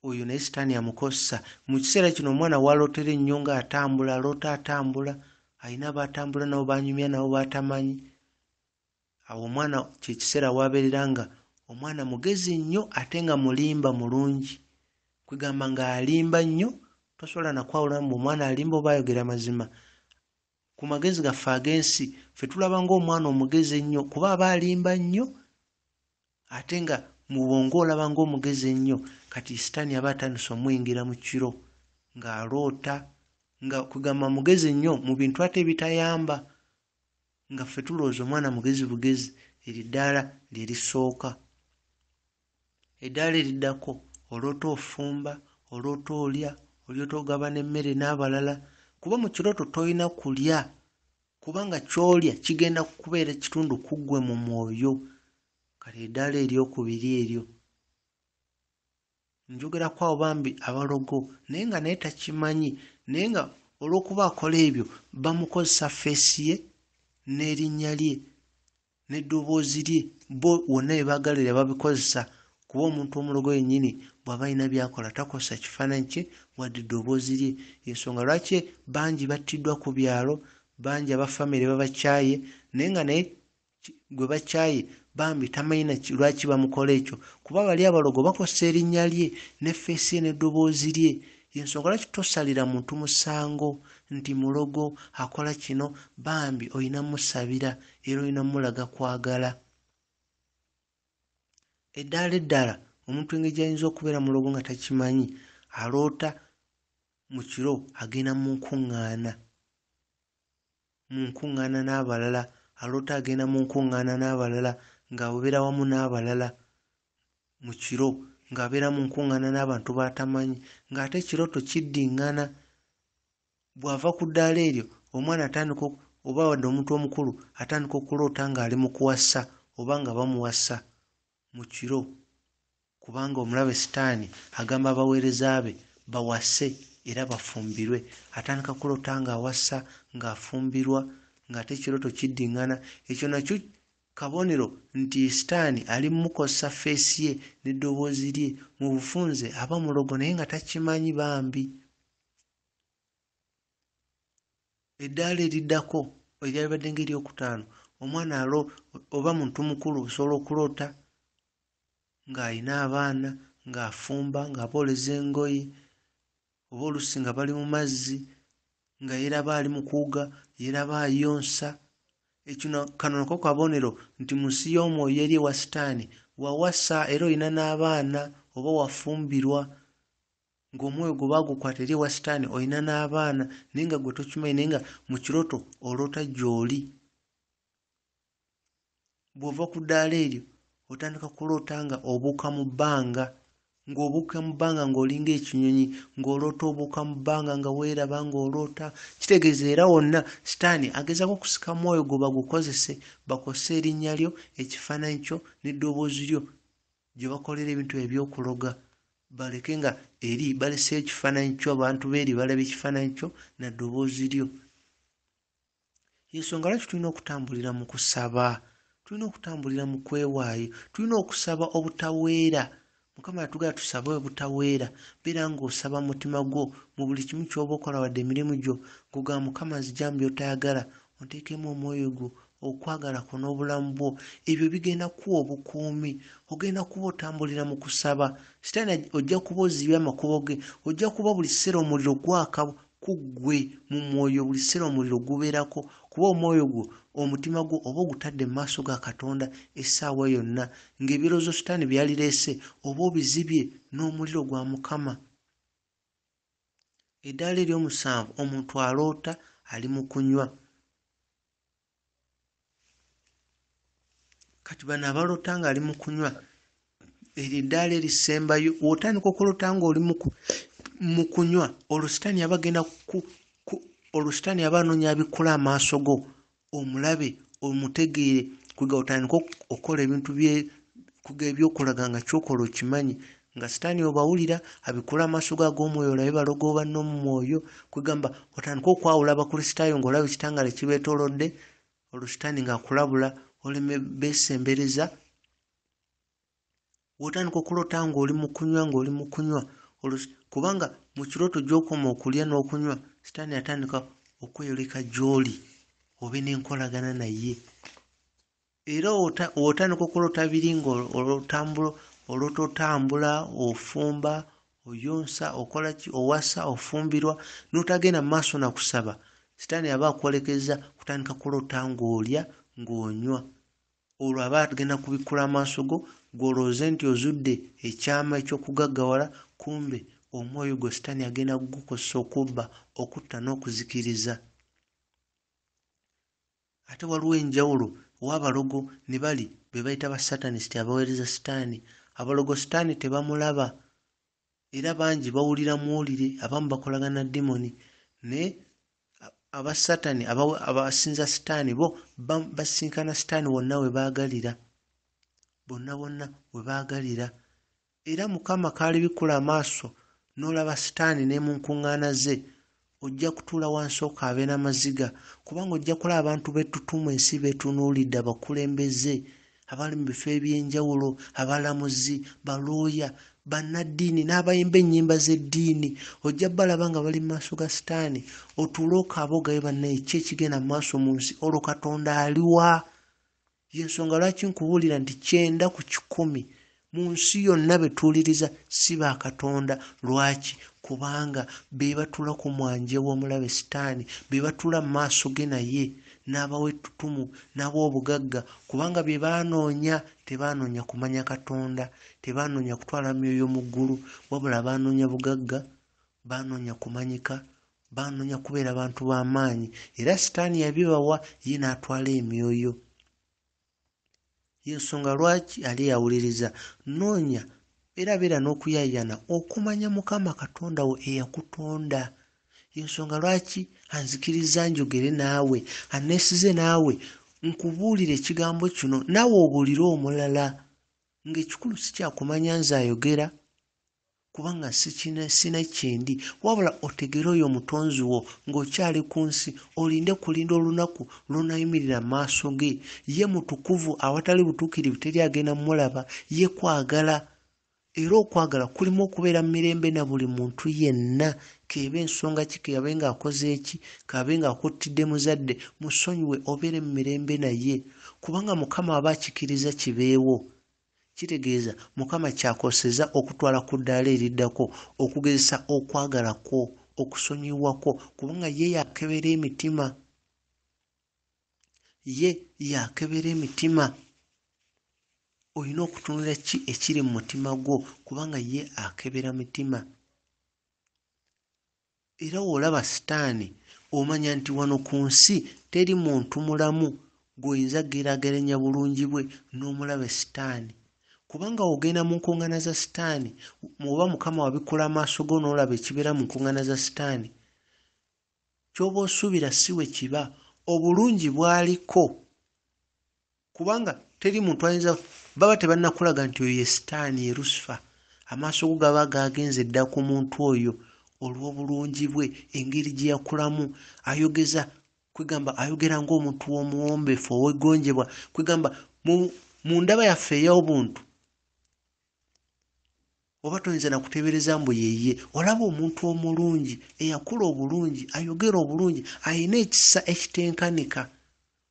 oyo naye sitaani amukozesa. Mu kiseera kino omwana walootera ennyo ng'atambula alota atambula alina baatambula nabo banyumya nabo baatamanyi. Awo omwana kye kiseera waabeerera nga omwana mugezi nnyo ate nga mulimba mulungi. Kwegamba ng'alimba nnyo tosobola nakwawula mbu omwana alimba oba ayogera mazima. Ku magezi gaffe ag'ensi ffe tulaba ng'omwana omugezi ennyo kuba aba alimba nnyo ate nga mu bwongo olaba ng'omugezi ennyo. Kati sitaani aba atandise omuyingira mu kiro ng'aloota nga kugamba mugezi nnyo mu bintu ate ebitayamba nga ffe tulowooza omwana mugezi bugezi. Eri ddaala lye lisooka. Eddaala eriddako oloota ofumba oloota olya olyota ogaba n'emmere n'abalala kuba mu kirooto tolina kulya kubanga ky'olya kigenda kubeera kitundu kuggwe mu mwoyo. Kale eddaala eryokubiri eryo njogerako abo bambi abalogo naye nga naye takimanyi naye nga olw'okuba akola ebyo bamukozesa feesi ye n'erinnya lye n'eddoboozi lye bo wonna bye baagalira babikozesa kuba omuntu omulogo yennyini bw'aba alina by'akola takozesa kifaananyi kye wadde eddoboozi lye. Ensonga lwaki bangi battiddwa ku byalo bangi abafamire babakyaye naye nga naye gwe bakyaye bambi tamanyi lwaki bamukola ekyo kuba bali abalogo bakozesa erinnya lye ne feesi ye n'eddoboozi lye Yensonga lwaki tosalira muntu musango nti mulogo akola kino bambi oyina musabira era oyina mulaga kwagala. Eddala omuntu engeri ayinza okubeera mulogo nga takimanyi, aloota mu kiro agenda mu nkuŋŋaana n'abalala, aloota agenda mu nkuŋŋaana n'abalala ng'abeera wamu n'abalala mu kiro, ng'abeera mu nkuŋŋaana n'abantu b'atamanyi, ng'ate ekirooto kiddiŋŋana. Bw'ava ku ddaala eryo omwana atandika oba wadde omuntu omukulu atandika okuloota ng'ali mu kuwasa oba nga bamuwasa mu kiro, kubanga omulabe sitaani agamba abaweereza be bawase era bafumbirwe. Atandika kuloota ng'awasa, ng'afumbirwa, ng'ate ekirooto kiddiŋŋana. Ekyo nakyo kabonero nti sitaani ali mukozesa feesi ye n'eddoboozi lye mu bufunze aba mulogo naye nga takimanyi bambi. Eddaala eriddako eryalibadde ng'eryokutaano, omwana oba muntu mukulu osobola okuloota ng'alina abaana, ng'afumba, ng'abooleza engoye, oba oluusi nga bali mu mazzi, nga yeeraba ali mu kuwuga, yeeraba ayonsa. Kano nako kabonero nti mu nsi y'omwoyo eri ewa sitaani wawasa era olina n'abaana oba wafumbirwa, ng'omwoyo gwe baagukwata eri ewa sitaani olina n'abaana naye nga gwe tokimanyi, naye nga mu kirooto oloota gy'oli. Bw'ova ku ddaala eryo otandika kuloota nga obuuka mu bbanga, ng'obuuka mu bbanga ng'olinga ekinyonyi, ng'oloota obuuka mu bbanga nga weeraba ng'oloota. Kitegeeza era wonna sitaani agezaako okusika mwoyo gwe bagukozese, bakozese erinnya lyo, ekifaananyi kyo n'eddoboozi lyo gye bakolera ebintu ebyokuloga, baleke nga eri baleseyo ekifaananyi kyo, abantu beeri balaba ekifaananyi kyo na ddoboozi lyo. Yensonga lwaki tulina okutambulira mu kusaba, tulina okutambulira mu kwewaayo, tulina okusaba obutaweera. Mukama yatugamba tusabe obutaweera, beera ng'osaba mu mutima gwo mu buli kimu ky'oba okola wadde emirimu gyo, ng'ogamba Mukama nzigyamu by'otayagala, onteekemu omwoyo gwo, okwagala kwo n'obulamu bwo. Ebyo bigenda kuwa obukuumi, ogenda kuba otambulira mu kusaba. Sitaani ojja kuba ozibya amakubo ge, ojja kuba buli kiseera omuliro gwaka ku ggwe mu mwoyo, buli kiseera omuliro gubeerako, kuba omwoyo gwo omutima gwo oba ogutadde mu maaso ga Katonda essaawa yonna, ng'ebirowoozo sitaani byalireese oba obizibye n'omuliro gwa Mukama. Eddaala ery'omusanvu, omuntu aloota ali mu kunywa. Kati bano abaloota ng'ali mu kunywa, eryo eddaala erisembayo, w'otandika okuloota ng'oli mu kunywa, olwo sitaani aba agenda olwo sitaani aba anoonya abikkula amaaso go, omulabe, omutegeere, kwiga otandika okukola ebintu ebyokulaga nga kyokola okimanyi, nga sitaani obawulira abikkula amaaso go ag'omwoyo olabe balogo banno mu mwoyo, kwegamba otandika okwawula abakristaayo ng'olaba ekitangaala ekibeetoolodde, olwo sitaani ng'akulabula oleme beesembereza. W'otandika okuloota ng'oli mu kunywa, kubanga mu kirooto gy'okoma okulya n'okunywa, sitaani atandika okweyoleka gy'oli obe n'enkolagana naye. Era w'otandika okuloota biri ng'oloota otambula, ofumba, oyonsa, okola ki, owasa, ofumbirwa, n'otagenda mu maaso na kusaba, sitaani aba akwolekeza kutandika kuloota ng'olya, ng'onywa. Olwo aba agenda kubikkula amaaso go, gw'olowooze nti ozudde ekyama eky'okugaggawala, kumbe omwoyo gwe sitaani agenda kugukozesa okubba, okutta n'okuzikiriza. Ate waliwo enjawulo w'abalogo ne bali be bayita basatanisiti, abaweereza sitaani. Abalogo sitaani tebamulaba era bangi bawulira mwolire, abamu bakolagana dimoni, naye abasatani abasinza sitaani bo basinkana sitaani wonna we baagalira, bonna we baagalira. Era Mukama kaalibikkula amaaso n'olaba sitaani ne mu nkuŋŋaana ze, ojja kutuula wansi okaabe n'amaziga, kubanga ojja kulaba abantu b'ettutumu ensi beetunuulidde, abakulembeze abali mu bifo eby'enjawulo, abalamuzi, balooya, bannaddiini n'abayimba ennyimba z'eddiini. Ojja balaba nga bali mu maaso ga sitaani, otuule okaabe ogabe bannaye ki ekigenda mu maaso mu nsi, olwo Katonda aliwa? Y'ensonga lwaki nkubuulira nti 9 ku 10 mu nsi yonna betuwuliriza si ba Katonda. Lwaki? Kubanga be batula ku mwanje w'omulabe Sitaani, be batula mu maaso ge naye, n'abawa ettutumu, n'abawa obugagga, kubanga bye baanoonya. Tebaanoonya kumanya Katonda, tebaanoonya kutwala myoyo mu ggulu, wabula baanoonya bugagga, baanoonya kumanyika, baanoonya kubeera bantu b'amaanyi. Era Sitaani yabibawa, ye n'atwala emyoyo. Y'ensonga lwaki ali yawuliriza, noonya era beera n'okuyaayana okumanya Mukama Katonda wo eyakutonda. Y'ensonga lwaki anzikiriza njogere naawe, anneesize naawe, nkubuulire ekigambo kino, naawe obuulire omulala. Ng'ekikulu si kyakumanya nze ayogera, kubanga sina kyendi, wabula otegere oyo Omutonzi wo ng'okyali ku nsi, olinde kulinda olunaku lunayimirira mu maaso ge. Ye mutukuvu, awatali butuukirivu teri agenda mmulaba, ye kwagala. Era okwagala kulimu okubeera mu mirembe na buli muntu yenna, keeba ensonga ki, keabe ng'akoze eki, kaabe ng'akuttidde muzadde, musonyiwe obeere mu mirembe naye, kubanga Mukama aba akikiriza kibeewo. Kitegeeza Mukama kyakoseza okutwala ku ddaala eriddako, okugezesa okwagala kwo, okusonyiwa kwo, kubanga ye yakebera emitima. Ye yakebera emitima. Olina okutunula ki ekiri mu mutima gwo, kubanga ye akebera mitima. Era olaba Sitaani omanya nti wano ku nsi teri muntu mulamu gw'oyinza geraageranya bulungi bwe n'omulabe Sitaani. Kubanga ogenda mu nkuŋŋaana za Sitaani, oba Mukama wabikola amaaso go n'olaba ekibeera mu nkuŋŋaana za Sitaani, ky'oba osuubira si we kiba, obulungi bwaliko. Kubanga teri muntu ayinza, baba tebannakulaga nti oyo ye Sitaani, ye Lusifa. Amaaso go gaba gagenze dda ku muntu oyo olw'obulungi bwe, engeri gye yakulamu, ayogeza, kwegamba ayogera ng'omuntu w'omuwombeefu ow'eggonjebwa, kwegamba mu ndaba yaffe ey'obuntu. Oba toyinza na kuteebereza mbu yeye, olaba omuntu omulungi, eyakula obulungi, ayogera obulungi, ayina ekisa ekitenkanika.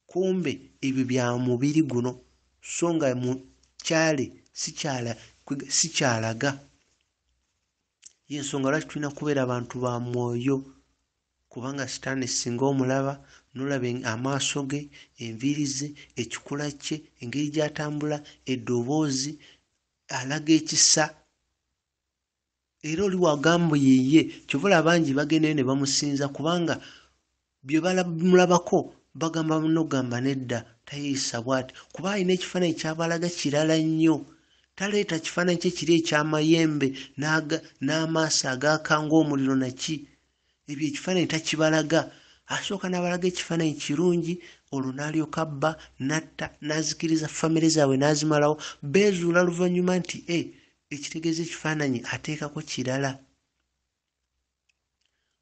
Kumbe ebyo bya mubiri guno, so nga mu kyale si kyalaga. Y'ensonga lwaki tulina kubeera abantu ba mwoyo, kubanga Sitaani singa omulaba n'olaba amaaso ge, enviiri ze, ekikula kye, engeri gy'atambula, eddoboozi, alaga ekisa. Era oli wagamba yeye, ky'ovola abangi bagendayo ne bamusinza, kubanga bye bamulabako bagamba munogamba nedda, tayiisa bw'ati, kuba alina ekifaananyi ky'abalaga kirala nnyo. Taleeta kifaananyi kye kiri eky'amayembe n'amaaso agaakanga omuliro naki. Ebyo ekifaananyi takibalaga. Asooka n'abalaga ekifaananyi kirungi, olwo n'alyoka abba, n'atta, n'azikiriza famire zaabwe n'azimalawo, beezuula luvannyuma nti ekitegeeza ekifaananyi ateekako kirala.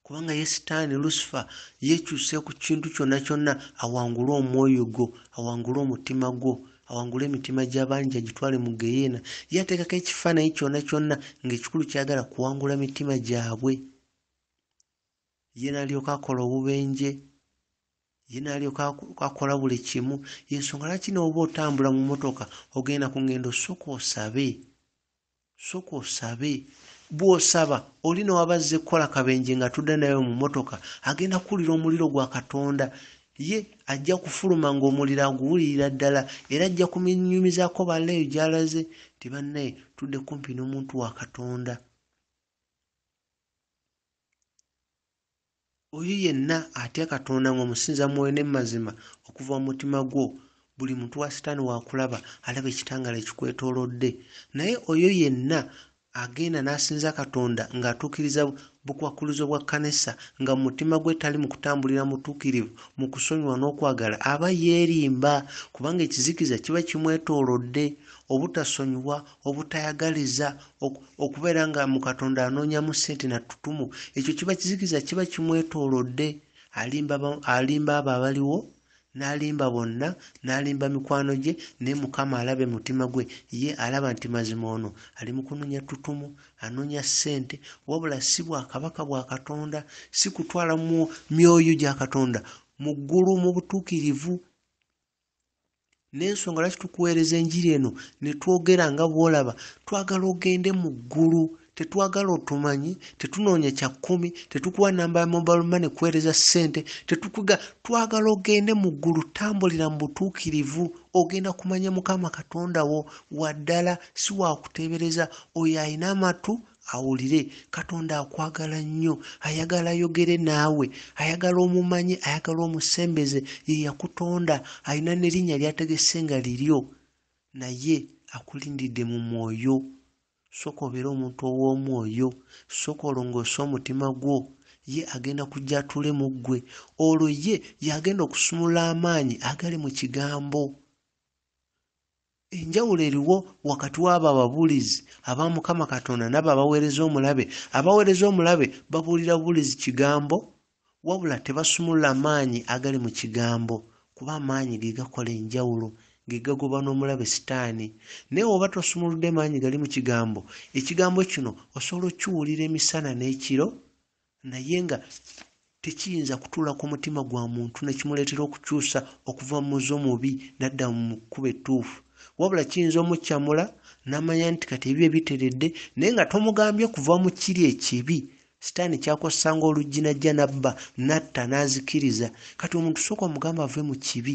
Kubanga ye Sitaani, Lusifa, yeekyuse ku kintu kyonna kyonna awangule omwoyo gwo, awangule omutima gwo, awangule emitima gy'abangi agitwale mu geyeena. Ye ateekako ekifaananyi kyonna kyonna ng'ekikulu kyagala kuwangula mitima gyabwe. Ye n'alyoka akola obubenje, ye n'alyoka akola buli kimu. Y'ensonga lwaki n'oba otambula mu mmotoka ogenda ku ngendo, sooka osabe. Bw'osaba oli n'owabazze kukola kabenje nga tudda naye mu mmotoka, agenda kuwulira omuliro gwa Katonda. Ye ajja kufuluma ng'omuliro aguwulirira ddala, era ajja kuminyumizaako balleeyo gy'alaze nti bannaye tudde kumpi n'omuntu wa Katonda. Oyo yenna atya Katonda ng'omusinza mwoyo ne mazima okuva mu mutima gwo, buli muntu wa Sitaani waakulaba alaba ekitangaala ekikwetoolodde. Naye oyo yenna agenda n'asinza Katonda ng'atuukiriza bukwakkulizo bwa kkanisa, nga mu mutima gwe tali mu kutambulira mutuukirivu, mu kusonyiwa n'okwagala, aba yeerimba, kubanga ekizikiza kiba kimwetoolodde. Obutasonyiwa, obutayagaliza, okubeera nga mu Katonda anoonyamu ssente na ttutumu, ekyo kiba kizikiza, kiba kimwetoolodde. Alimba abo abaliwo, n'alimba bonna, n'alimba mikwano gye, naye Mukama alaba mutima gwe, ye alaba nti mazima ono ali mu kunoonya ttutumu, anoonya ssente, wabula si bwakabaka bwa Katonda, si kutwala mu myoyo gya Katonda mu ggulu mu butuukirivu. n'ensonga lwaki tukuweereza enjiri eno ne twogera nga bw'olaba twagala ogende mu ggulu tetwagala otumanyi tetunoonya kya 10 tetukuwa namba ya mobile money kuweereza ssente tetukuga twagala ogende mu ggulu tambulira mu butuukirivu ogenda kumanya Mukama Katonda wo waddala si waakuteebereza oyo ayina amatu awulire. Katonda akwagala nnyo ayagala ayogere naawe ayagala omumanye ayagala omusembeze ye yakutonda ayina n'erinnya lyategese nga liryo naye akulindidde mu mwoyo. Sooka obeera omuntu ow'omwoyo sooka olongoose omutima gwo ye agenda kujja atule mu ggwe olwo ye yagenda okusumula amaanyi agali mu kigambo. Enjawulo eriwo wakati w'abo ababuulizi aba Mukama Katonda n'abo abaweereza omulabe. Abaweereza omulabe babuulira bubuulizi kigambo wabula tebasumula amaanyi agali mu kigambo kuba amaanyi ge gakola enjawulo ge gagoba n'omulabe sitaani. Naye oba tosumuludde maanyi gali mu kigambo ekigambo kino osobola okiwulira emisana n'ekiro naye nga tekiyinza kutuula ku mutima gwa muntu ne kimuleetera okukyusa okuva mu muze omubi n'adda mu kkuba ettuufu wabula kiyinza omukyamula n'amanya nti kati ebyo ebiteredde naye nga tomugambye kuva mu kiri ekibi. Sitaani kyakosanga oluggi najja nabba natta n'azikiriza kati omuntu sooka omugamba ave mu kibi.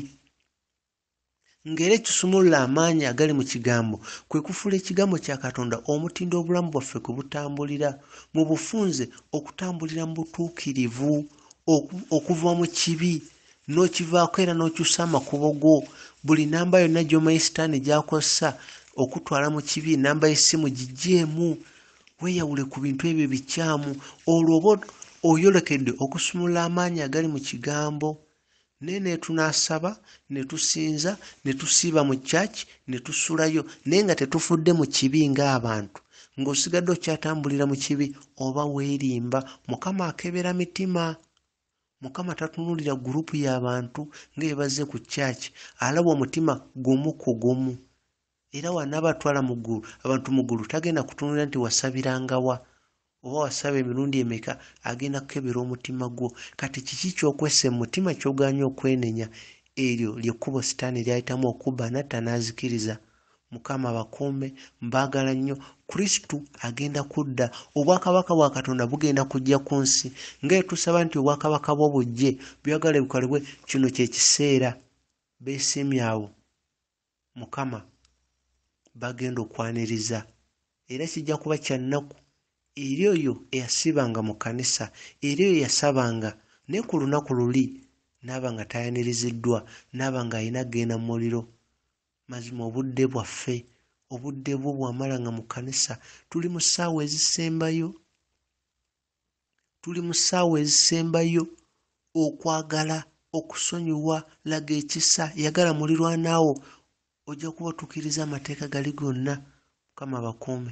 Ng'era ekisumulula amaanyi agali mu kigambo kwe kufuula ekigambo kya Katonda omutindo obulamu bwaffe kwe butambulira mu bufunze okutambulira mu butuukirivu okuva mu kibi n'okivaako era n'okyusa amakubo go. Buli namba yonna gy'omanyi sitaani gy'akozesa okutwala mu kibi namba y'essimu giggyeemu weeyawule ku bintu ebyo bikyamu olwo oba oyolekedde okusumula amaanyi agali mu kigambo. Ne tunaasaba ne tusinza ne tusiiba mu church ne tusulayo naye nga tetufudde mu kibi ng'abantu ng'osigadde okyatambulira mu kibi oba weerimba. Mukama akebera mitima. Mukama tatunulira gurupu y'abantu ng'ebaze ku church alaba omutima gumu ku gumu era wanabatwala mu ggulu abantu mu ggulu tagenda kutunulira nti wasabirangawa oba wasaba emirundi emeka agenda kukebera omutima gwo. Kati kiki kyokwessa mu mutima ky'ogaanye okwenenya? Eryo ly'ekkubo sitaani lyayitamu okubba natta n'azikiriza. Mukama bakuume mbaagala nnyo. Kristu agenda kudda obwakabaka bwa Katonda bugenda kujja ku nsi nga tusaba nti obwakabaka bwo bujje byagala bikolebwe. Kino kye kiseera beesiimye abo Mukama bagenda okwaniriza era kijja kuba kya nnaku eri oyo eyasibanga mu kkanisa eri oyo yasabanga naye ku lunaku luli n'aba nga tayaniriziddwa n'aba nga alina genda mu muliro. Mazima obudde bwaffe obudde bwo bwamalanga mu kkanisa tuli mu ssaawa ezisembayo okwagala okusonyiwa laga ekisa yagala mulirwanaawo ojja kuba otuukiriza amateeka gali gonna. Mukama bakuume.